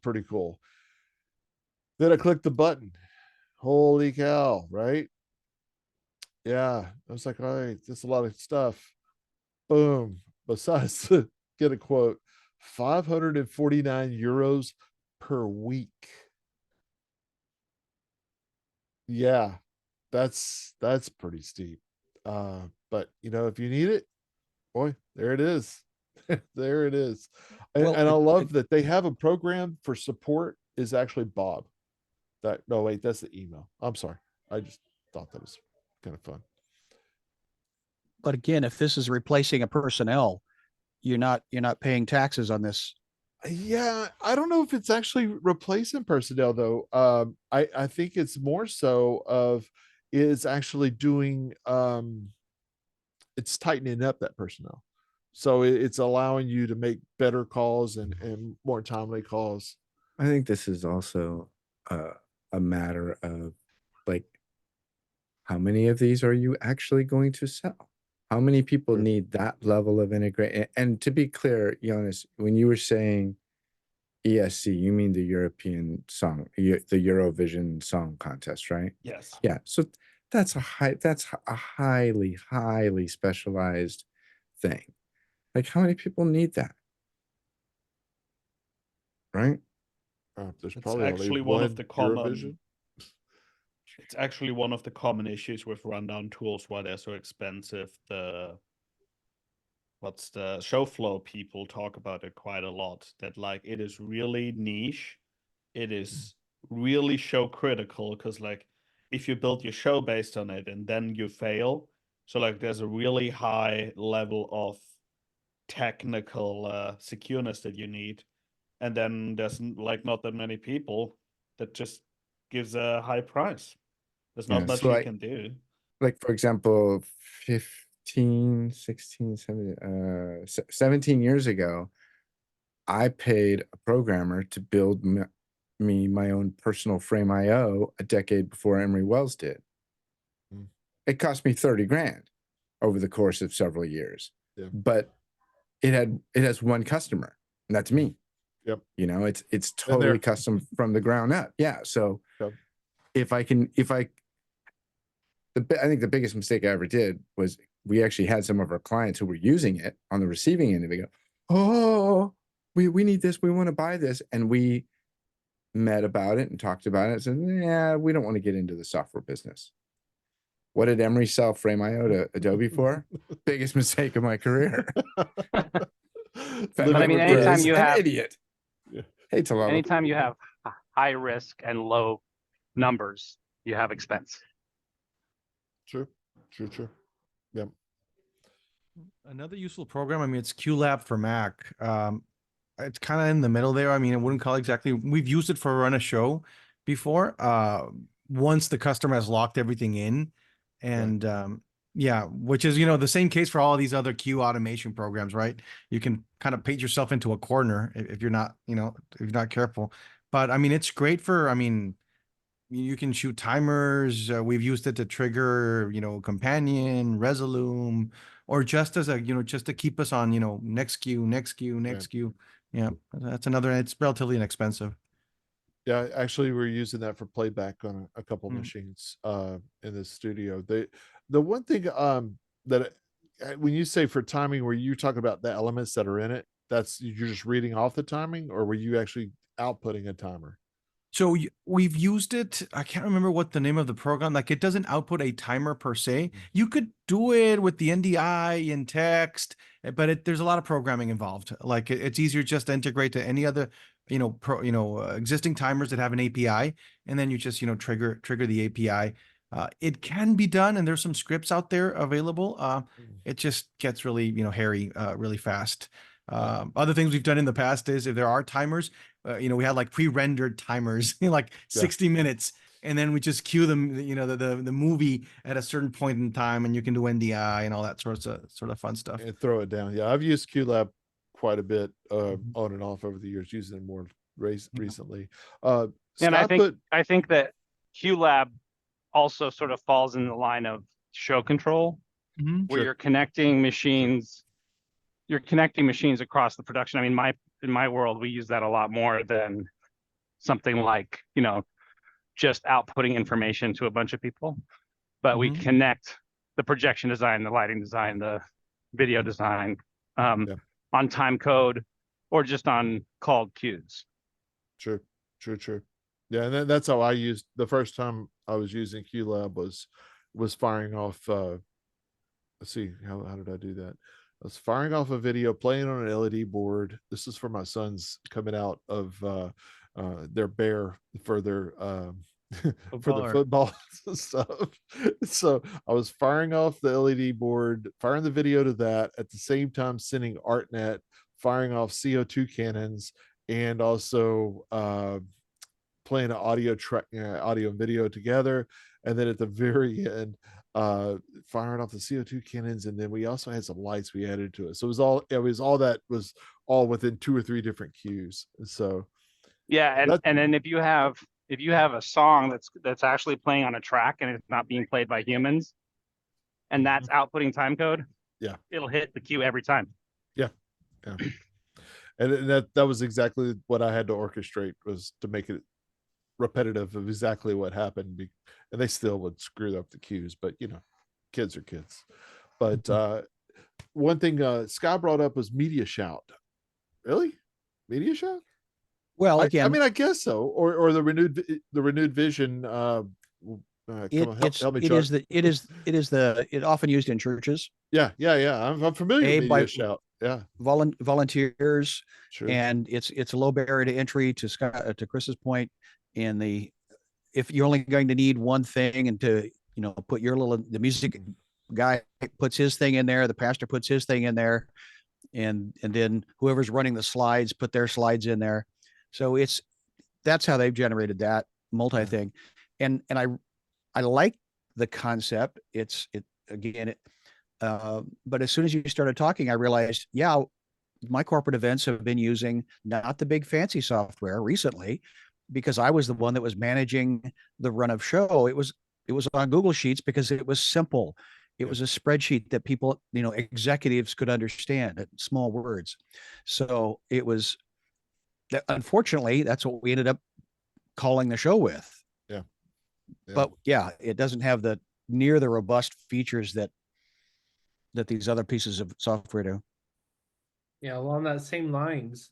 pretty cool. Then I clicked the button. Holy cow, right? Yeah, I was like, all right, that's a lot of stuff. Boom. Besides, get a quote, 549 euros per week. Yeah, that's pretty steep. But if you need it, boy, there it is. There it is. Well, and I love that they have a program for support is actually Bob. No, wait, that's the email. I'm sorry. I just thought that was kind of fun. But again, if this is replacing a personnel, you're not paying taxes on this Yeah, I don't know if it's actually replacing personnel though. I think it's more so of is actually doing it's tightening up that personnel. So it's allowing you to make better calls and more timely calls. I think this is also a matter of like, how many of these are you actually going to sell? How many people Sure. need that level of integration? And to be clear, Jonas, when you were saying ESC, you mean the European song, the Eurovision Song Contest, right? Yes. Yeah. So that's a highly specialized thing. Like, how many people need that? Right? There's It's probably only actually one of one the common. Eurovision. It's actually one of the common issues with rundown tools, why they're so expensive. What's the show flow people talk about it quite a lot, that like it is really niche, it is really show critical, because like if you build your show based on it and then you fail, so like there's a really high level of technical secureness that you need, and then there's like not that many people, that just gives a high price. There's not Yeah, much so you can do. like for example, 15, 16, 17 years ago, I paid a programmer to build me my own personal Frame.io a decade before Emery Wells did. Mm. It cost me 30 grand over the course of several years. Yeah. But it has one customer, and that's me. Yep. You know, it's there. totally custom from the ground up. Yeah. So Yep. I think the biggest mistake I ever did was we actually had some of our clients who were using it on the receiving end, and they go, "Oh, we need this. We want to buy this." And we met about it and talked about it and said, "Yeah, we don't want to get into the software business." What did Emery sell Frame.io to Adobe for? Biggest mistake of my career. But I mean, anytime you have idiot. Yeah. Hey, Talala. anytime you have high risk and low numbers, you have expense. True. Yep. Another useful program, I mean, it's QLab for Mac. It's kind of in the middle there. I mean, I wouldn't call it exactly. We've used it for run a show before. Once the customer has locked everything in, and yeah, which is the same case for all of these other Q automation programs, right? You can kind of paint yourself into a corner if you're not, if you're not careful. But I mean, it's great for. I mean, you can shoot timers. We've used it to trigger, Companion, Resolume, or just as a, just to keep us on, next queue. Yeah, that's another. It's relatively inexpensive. Yeah, actually, we're using that for playback on a couple Mm. machines in the studio. The one thing that when you say for timing, were you talking about the elements that are in it? That's you're just reading off the timing, or were you actually outputting a timer? So we've used it. I can't remember what the name of the program. Like it doesn't output a timer per se. You could do it with the NDI in text, but there's a lot of programming involved. Like it's easier just to integrate to any other, existing timers that have an API, and then you just trigger the API. It can be done, and there's some scripts out there available. It just gets really hairy really fast. Other things we've done in the past is if there are timers, we had like pre-rendered timers, like 60 minutes, and then we just cue them, the movie at a certain point in time, and you can do NDI and all that sort of fun stuff. And throw it down. Yeah, I've used QLab quite a bit on and off over the years, using it more recently. And I think that QLab also sort of falls in the line of show control, where you're connecting machines. You're connecting machines across the production. I mean, in my world, we use that a lot more than something like, just outputting information to a bunch of people. But we connect the projection design, the lighting design, the video design on time code or just on called queues. True. Yeah, and then that's how I used the first time I was using QLab was firing off. Let's see, how did I do that? I was firing off a video, playing on an LED board. This is for my sons coming out of their bear for their for the football stuff. So I was firing off the LED board, firing the video to that at the same time, sending ArtNet firing off CO2 cannons, and also playing an audio track, audio and video together. And then at the very end, firing off the CO2 cannons. And then we also had some lights we added to it. So it was all within 2 or 3 different cues. So yeah, and then if you have a song that's actually playing on a track and it's not being played by humans, and that's outputting time code, yeah, it'll hit the cue every time. Yeah. And that was exactly what I had to orchestrate, was to make it repetitive of exactly what happened. And they still would screw up the cues, but kids are kids. But one thing Scott brought up was Media Shout. Really? Media Shout? Well, again, I mean, I guess so. Or the renewed vision. It often used in churches. Yeah. I'm familiar with Media Shout. Yeah, volunteers, sure. And it's a low barrier to entry. To Chris's point, if you're only going to need one thing, and to put the music guy puts his thing in there, the pastor puts his thing in there, and then whoever's running the slides put their slides in there. So that's how they've generated that multi thing, and I like the concept. But as soon as you started talking, I realized, my corporate events have been using not the big fancy software recently, because I was the one that was managing the run of show. It was on Google Sheets because it was simple. It was a spreadsheet that people, executives could understand at small words. So it was, unfortunately, that's what we ended up calling the show with. Yeah. But it doesn't have the robust features that these other pieces of software do. Yeah, along that same lines,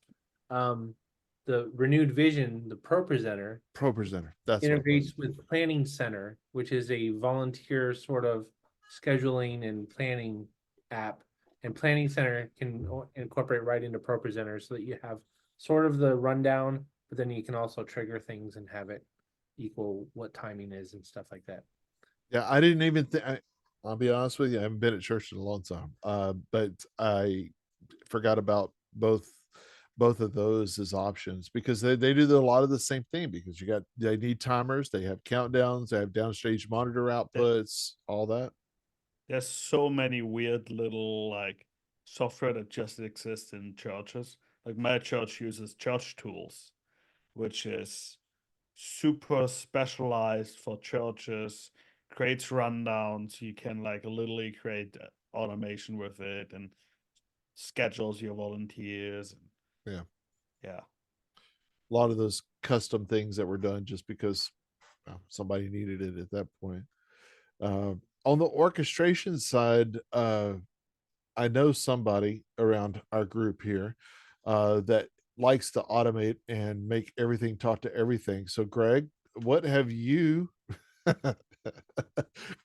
the Renewed Vision, the ProPresenter, that's integrates with Planning Center, which is a volunteer sort of scheduling and planning app. And Planning Center can incorporate right into ProPresenter, so that you have sort of the rundown, but then you can also trigger things and have it equal what timing is and stuff like that. Yeah, I didn't even think. I'll be honest with you, I haven't been at church in a long time, but I forgot about both of those as options, because they do a lot of the same thing, because they need timers, they have countdowns, they have downstage monitor outputs, all that. There's so many weird little software that just exists in churches. Like my church uses Church Tools, which is super specialized for churches, creates rundowns. You can literally create automation with it, and schedules your volunteers. Yeah. A lot of those custom things that were done just because somebody needed it at that point. On the orchestration side, I know somebody around our group here that likes to automate and make everything talk to everything. So Greg, what have you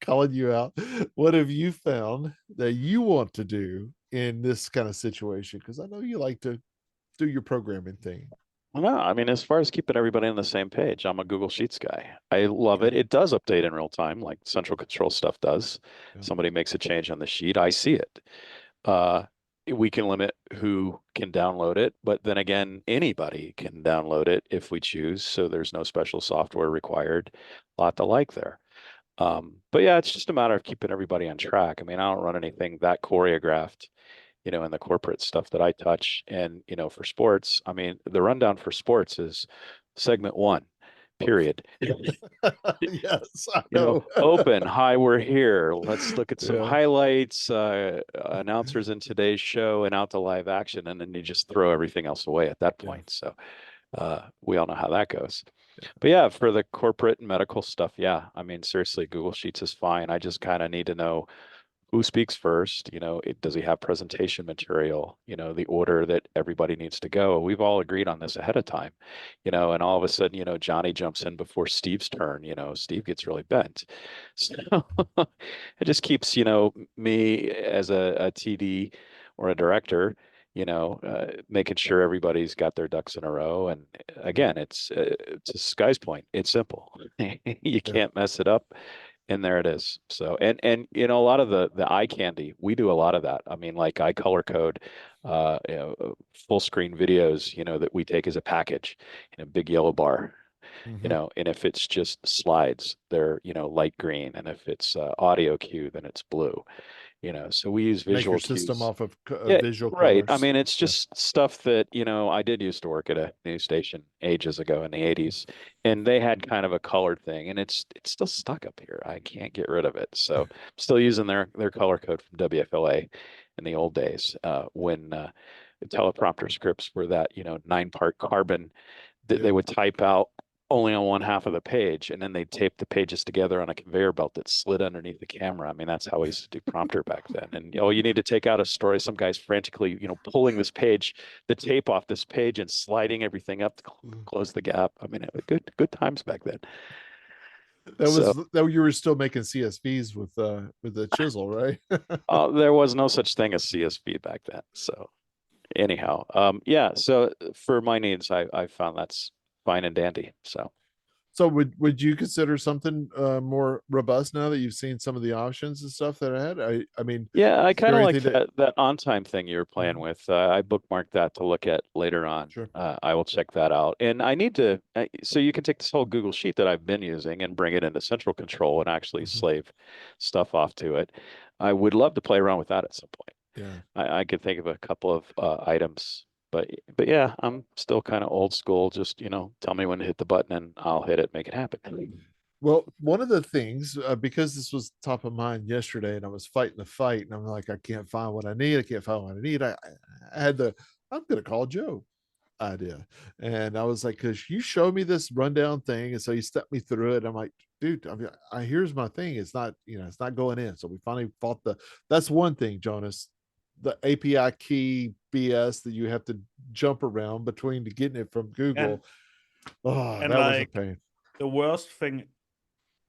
calling you out, what have you found that you want to do in this kind of situation? Because I know you like to do your programming thing. Well, no, I mean, as far as keeping everybody on the same page, I'm a Google Sheets guy. I love it. It does update in real time, like central control stuff does. Somebody makes a change on the sheet, I see it. We can limit who can download it, but then again, anybody can download it if we choose. So there's no special software required. A lot to like there. But yeah, it's just a matter of keeping everybody on track. I mean, I don't run anything that choreographed, in the corporate stuff that I touch. And, for sports, I mean, the rundown for sports is segment 1, period. Yes, I know. Open, hi, we're here. Let's look at some highlights, announcers in today's show, and out to live action. And then you just throw everything else away at that point. So we all know how that goes. But yeah, for the corporate and medical stuff, I mean, seriously, Google Sheets is fine. I just kind of need to know who speaks first. Does he have presentation material, the order that everybody needs to go. We've all agreed on this ahead of time, and all of a sudden, Johnny jumps in before Steve's turn. Steve gets really bent. So it just keeps, me as a TD or a director, making sure everybody's got their ducks in a row. And again, it's to Sky's point, it's simple. You can't mess it up. And there it is. So, and you know, a lot of the eye candy, we do a lot of that. I mean, like I color code, you know, full screen videos, you know, that we take as a package in a big yellow bar, you know, and if it's just slides, they're, you know, light green. And if it's audio cue, then it's blue, you know, so we use Make visual your system cues. off of Yeah, visual right. I colors. mean, it's just stuff that, you know, I did used to work at a news station ages ago in the 80s, and they had kind of a colored thing, and it's still stuck up here. I can't get rid of it. So I'm still using their color code from WFLA in the old days, when the teleprompter scripts were that, you know, 9-part carbon that they would type out only on one half of the page, and then they tape the pages together on a conveyor belt that slid underneath the camera. I mean, that's how we used to do prompter back then. And, you know, you need to take out a story. Some guy's frantically, you know, pulling this page, the tape off this page and sliding everything up to close the gap. I mean, good times back then. That was that you were still making CSVs with the chisel, right? There was no such thing as CSV back then. So anyhow, yeah. So for my needs, I found that's fine and dandy. So would you consider something more robust now that you've seen some of the options and stuff that I had? I mean, yeah, I kind of like that on time thing you were playing with. I bookmarked that to look at later on. Sure. I will check that out. And I need to, so you can take this whole Google Sheet that I've been using and bring it into Central Control and actually slave stuff off to it. I would love to play around with that at some point. Yeah, I could think of a couple of items. But yeah, I'm still kind of old school. Just, you know, tell me when to hit the button and I'll hit it, make it happen. well, one of the things, because this was top of mind yesterday and I was fighting the fight and I'm like, I can't find what I need. I can't find what I need. I had I'm going to call Joe idea. And I was like, because you showed me this rundown thing. And so you stepped me through it. I'm like, dude, I mean, here's my thing. It's not, you know, it's not going in. So we finally fought that's one thing, Jonas. The API key BS that you have to jump around between to getting it from Google. And that like, was a pain. The worst thing,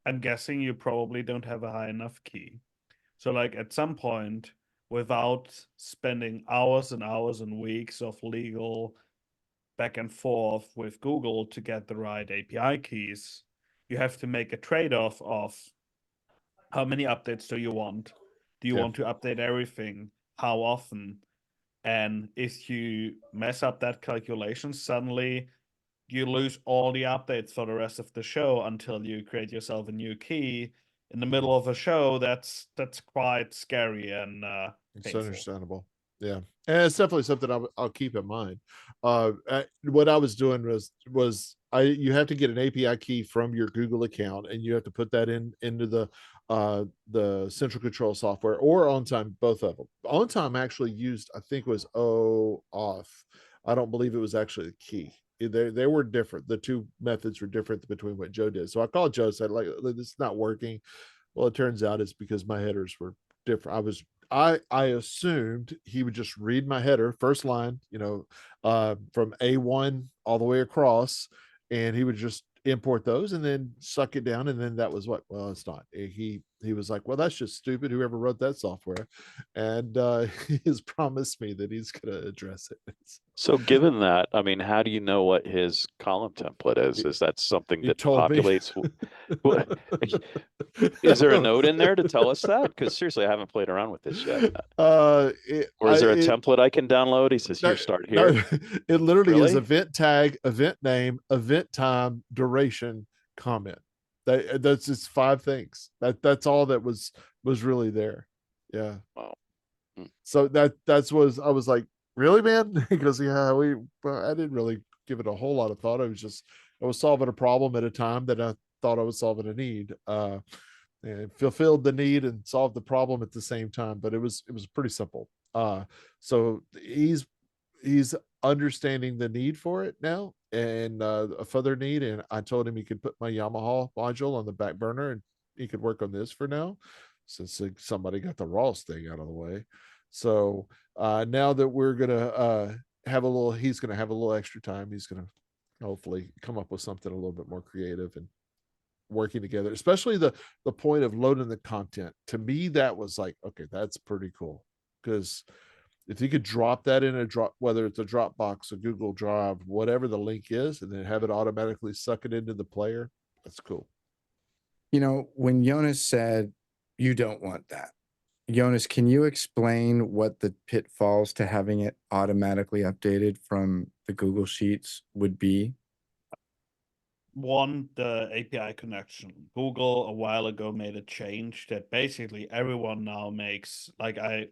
I'm guessing you probably don't have a high enough key. So like at some point, without spending hours and hours and weeks of legal back and forth with Google to get the right API keys, you have to make a trade-off of how many updates do you want? Do you want to update everything? How often? And if you mess up that calculation, suddenly you lose all the updates for the rest of the show until you create yourself a new key in the middle of a show. That's quite scary and it's painful. Understandable. Yeah, and it's definitely something I'll keep in mind. What I was doing was you have to get an API key from your Google account, and you have to put that into the Central Control software or OnTime, both of them. OnTime actually used, I think, was OAuth. I don't believe it was actually the key. They were different. The two methods were different between what Joe did. So I called Joe, said, like, this is not working. Well, it turns out it's because my headers were different. I assumed he would just read my header, first line, you know, from A1 all the way across, and he would just import those and then suck it down. And then that was what? Well, it's not. He was like, well, that's just stupid. Whoever wrote that software. And he has promised me that he's going to address it. So given that, I mean, how do you know what his column template is? Is that something that populates? Is there a note in there to tell us that? Because seriously, I haven't played around with this yet. Or is there a template I can download? He says, here, start here. No, it literally is event tag, event name, event time, duration, comment. That's just 5 things. That's all that was really there. Yeah. Wow. So I was like, really, man? He goes, yeah, I didn't really give it a whole lot of thought. I was solving a problem at a time that I thought I was solving a need. And fulfilled the need and solved the problem at the same time, but it was pretty simple. So he's understanding the need for it now and a further need. And I told him he could put my Yamaha module on the back burner and he could work on this for now, since somebody got the Ross thing out of the way. So now that we're gonna he's gonna have a little extra time. He's gonna hopefully come up with something a little bit more creative and working together, especially the point of loading the content. To me, that was like, okay, that's pretty cool, because if you could drop that in whether it's a Dropbox, a Google Drive, whatever the link is, and then have it automatically suck it into the player, that's cool. When Jonas said you don't want that, Jonas, can you explain what the pitfalls to having it automatically updated from the Google Sheets would be? One, the API connection. Google a while ago made a change that basically everyone now makes, there's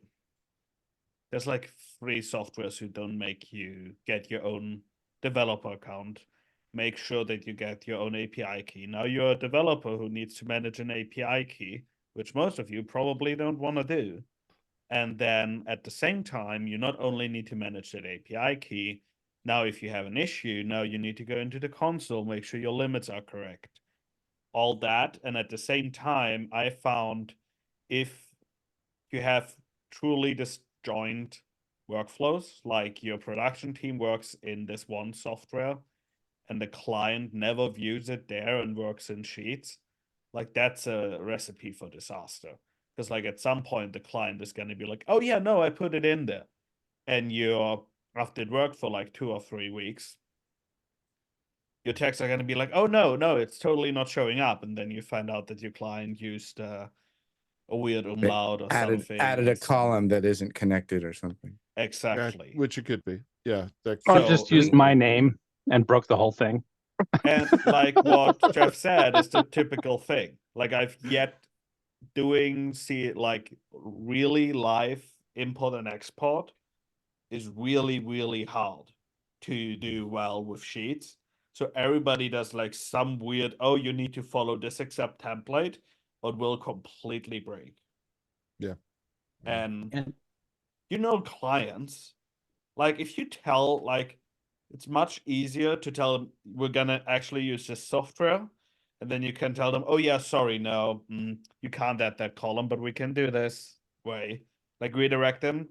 like 3 softwares who don't make you get your own developer account. Make sure that you get your own API key. Now you're a developer who needs to manage an API key, which most of you probably don't want to do. And then at the same time, you not only need to manage that API key, now if you have an issue, now you need to go into the console, make sure your limits are correct. All that, and at the same time, I found if you have truly disjoint workflows, like your production team works in this one software, and the client never views it there and works in Sheets, like that's a recipe for disaster. Because like at some point the client is going to be like, oh yeah, no, I put it in there. And you're, after it worked for like 2 or 3 weeks, your texts are going to be like, oh no, it's totally not showing up. And then you find out that your client used a weird umlaut or something. Added a column that isn't connected or something. Exactly. Yeah, which it could be. Yeah. Or just used my name and broke the whole thing. And like what Jeff said is the typical thing. Like I've yet like really live import and export is really, really hard to do well with Sheets. So everybody does like some weird, oh, you need to follow this accept template, or it will completely break. Yeah. And clients, like if you tell, like, it's much easier to tell them we're gonna actually use this software, and then you can tell them, oh yeah, sorry, no, you can't add that column, but we can do this way, like redirect them.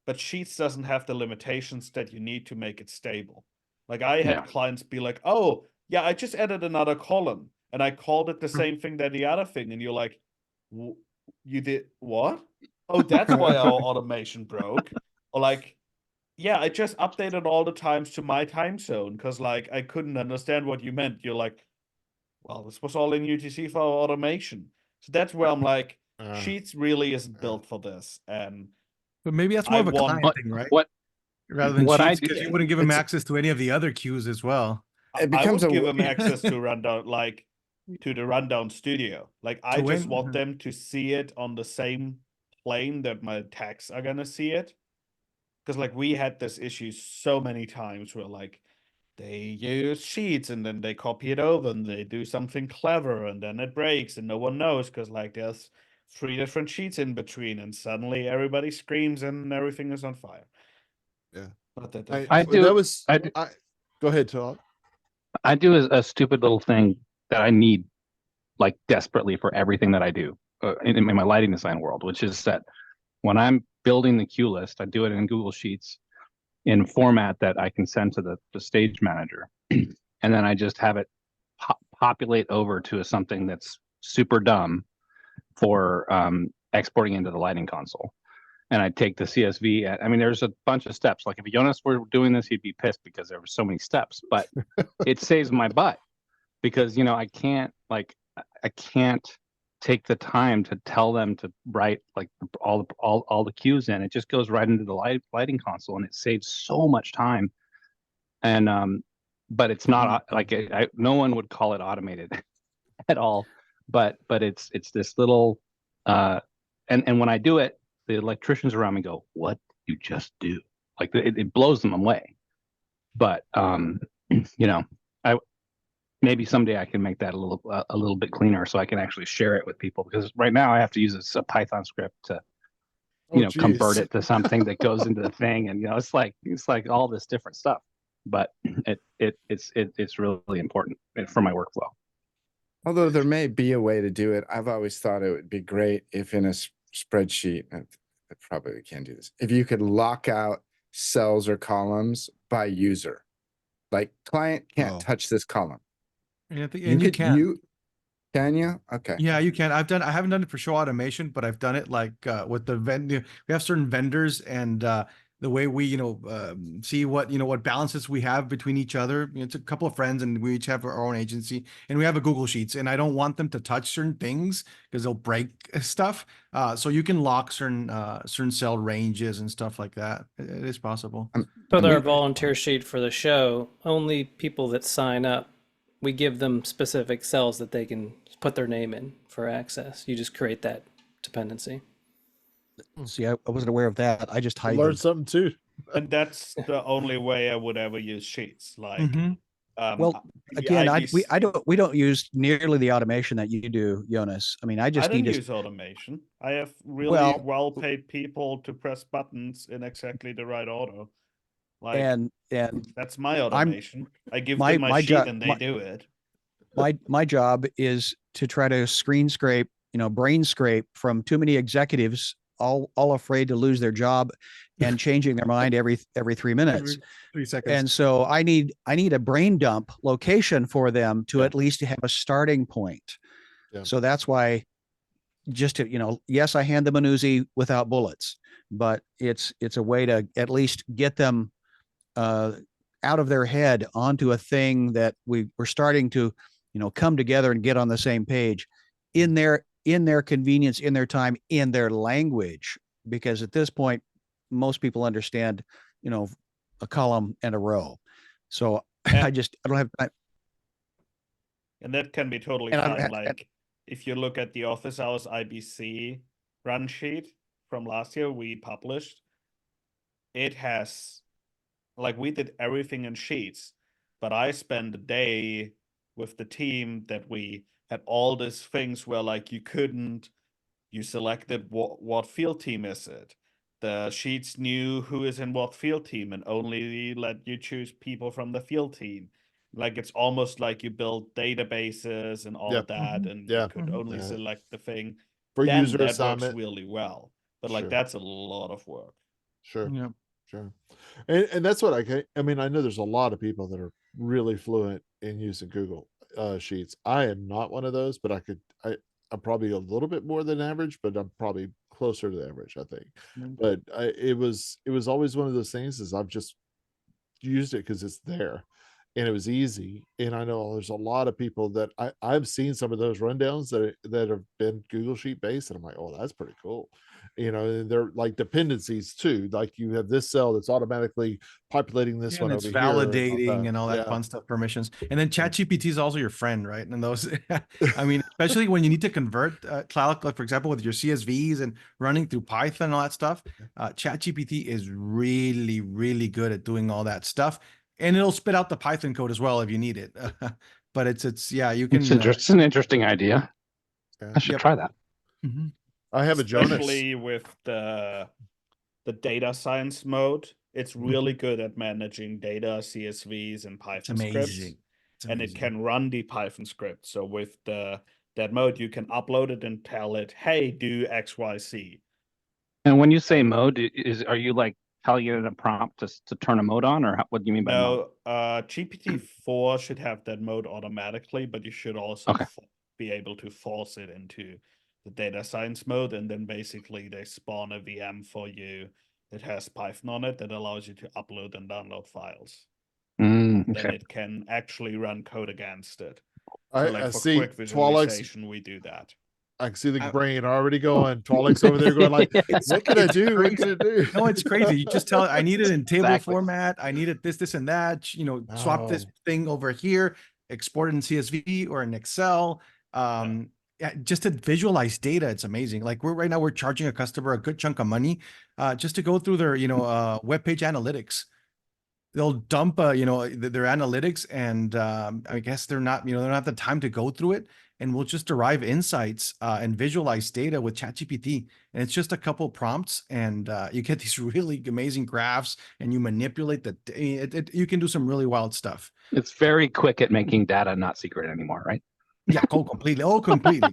But Sheets doesn't have the limitations that you need to make it stable. Like I had clients be like, oh yeah, I just added another column and I called it the same thing that the other thing, and you're like, you did what? Oh, that's why our automation broke. Or like, yeah, I just updated all the times to my time zone because like I couldn't understand what you meant. You're like, well, this was all in UTC for our automation. So that's where I'm like, Sheets really isn't built for this. And but maybe that's more of a client thing, right? Rather than Sheets, because you wouldn't give them access to any of the other queues as well. I would give them access to Rundown, like to the Rundown Studio. Like I just want them to see it on the same plane that my texts are gonna see it. Because like we had this issue so many times where like they use Sheets and then they copy it over and they do something clever and then it breaks and no one knows because like there's 3 different sheets in between and suddenly everybody screams and everything is on fire. Yeah. Not that go ahead, Todd. I do a stupid little thing that I need like desperately for everything that I do in my lighting design world, which is that when I'm building the queue list, I do it in Google Sheets in format that I can send to the stage manager. And then I just have it populate over to something that's super dumb for exporting into the lighting console. And I take the CSV. I mean, there's a bunch of steps. Like if Jonas were doing this, he'd be pissed because there were so many steps, but it saves my butt because, I can't take the time to tell them to write like all the cues in. It just goes right into the lighting console and it saves so much time. And but it's not like no one would call it automated at all. But it's this little and when I do it, the electricians around me go, "What did you just do?" Like it blows them away. But maybe someday I can make that a little bit cleaner so I can actually share it with people, because right now I have to use a Python script to convert it to something that goes into the thing, and it's like all this different stuff. But it's really important for my workflow. Although there may be a way to do it, I've always thought it would be great if in a spreadsheet, I probably can't do this, if you could lock out cells or columns by user. Like client can't touch this column. And you can. Can you? Okay. Yeah, you can. I haven't done it for show automation, but I've done it like with the vendor. We have certain vendors and the way we, see what, what balances we have between each other. It's a couple of friends and we each have our own agency and we have a Google Sheets, and I don't want them to touch certain things because they'll break stuff. So you can lock certain cell ranges and stuff like that. It is possible. So our volunteer sheet for the show, only people that sign up, we give them specific cells that they can put their name in for access. You just create that dependency. See, I wasn't aware of that. I just hide learned them. something too. And that's the only way I would ever use Sheets. Like, well, again, we don't use nearly the automation that you do, Jonas. I mean, I don't use automation. I have really well-paid people to press buttons in exactly the right order. Like, and that's my automation. I give them my sheet and they do it. My job is to try to screen scrape, brain scrape from too many executives, all afraid to lose their job and changing their mind every 3 minutes. 3 seconds. And so I need a brain dump location for them to at least have a starting point. Yeah. So that's why just to, yes, I hand them an Uzi without bullets, but it's a way to at least get them out of their head onto a thing that we're starting to, come together and get on the same page in their convenience, in their time, in their language, because at this point, most people understand, a column and a row. So I don't have time. And that can be totally fine. Like if you look at the office hours IBC run sheet from last year we published, it has, like, we did everything in Sheets, but I spent a day with the team that we had all these things where, like, you selected what field team is it. The Sheets knew who is in what field team and only let you choose people from the field team. Like, it's almost like you build databases and all of that, and you could only select the thing. For then user that assignment. works really well. But like, that's a lot of work. Sure. Yeah. Sure. And that's what I mean, I know there's a lot of people that are really fluent in using Google Sheets. I am not one of those, but I'm probably a little bit more than average, but I'm probably closer to the average, I think. But it was always one of those things is I've just used it because it's there and it was easy. And I know there's a lot of people that I've seen some of those rundowns that have been Google Sheet based, and I'm like, oh, that's pretty cool. And they're like dependencies too. Like you have this cell that's automatically populating this one over here. Validating and all that fun stuff, permissions. And then ChatGPT is also your friend, right? And those, I mean, especially when you need to convert Cloud, like for example, with your CSVs and running through Python and all that stuff, ChatGPT is really, really good at doing all that stuff. And it'll spit out the Python code as well if you need it. But it's you can. It's an interesting idea. I should try that. Mm-hmm. I have especially with the data science mode. It's really good at managing data, CSVs, and Python scripts. And it can run the Python script. So with that mode, you can upload it and tell it, hey, do X, Y, Z. And when you say mode, are you like telling it a prompt to turn a mode on, or what do you mean by mode? GPT-4 should have that mode automatically, but you should also be able to force it into the data science mode, and then basically they spawn a VM for you that has Python on it that allows you to upload and download files. Then it can actually run code against it. So I see quick visualization, we do that. I can see the brain already going. Twalek's over there going like, what can I do? What can I do? No, it's crazy. You just tell it, I need it in table format. I need it this, and that. Swap this thing over here, export it in CSV or in Excel. Just to visualize data, it's amazing. Like right now we're charging a customer a good chunk of money just to go through their web page analytics. They'll dump their analytics, and I guess they're not, they don't have the time to go through it, and we'll just derive insights and visualize data with ChatGPT. And it's just a couple prompts, and you get these really amazing graphs, and you manipulate you can do some really wild stuff. It's very quick at making data not secret anymore, right? Yeah, completely. Completely.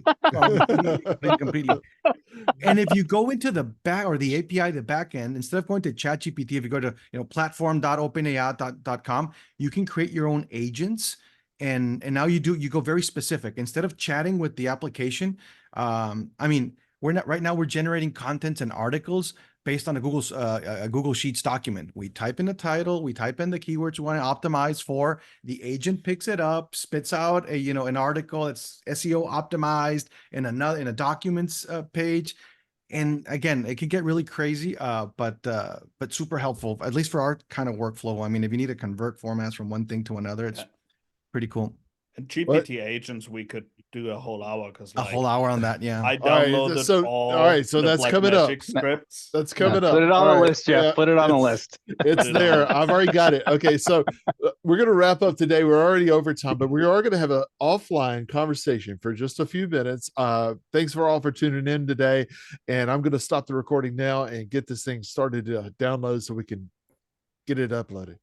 And if you go into the back or the API, the back end, instead of going to ChatGPT, if you go to platform.openai.com, you can create your own agents. And now you go very specific. Instead of chatting with the application, right now we're generating contents and articles based on a Google Sheets document. We type in the title, we type in the keywords we want to optimize for. The agent picks it up, spits out an article that's SEO optimized in a documents page. And again, it can get really crazy, but super helpful, at least for our kind of workflow. I mean, if you need to convert formats from one thing to another, it's pretty cool. And GPT agents, we could do a whole hour because a whole hour on that. Yeah, I downloaded all right. So that's coming up. Scripts. That's coming up. Put it on All the right. list, Jeff. Yeah, Put it on the list. It's there. I've already got it. Okay, so we're going to wrap up today. We're already over time, but we are going to have an offline conversation for just a few minutes. Thanks for all for tuning in today, and I'm going to stop the recording now and get this thing started to download so we can get it uploaded.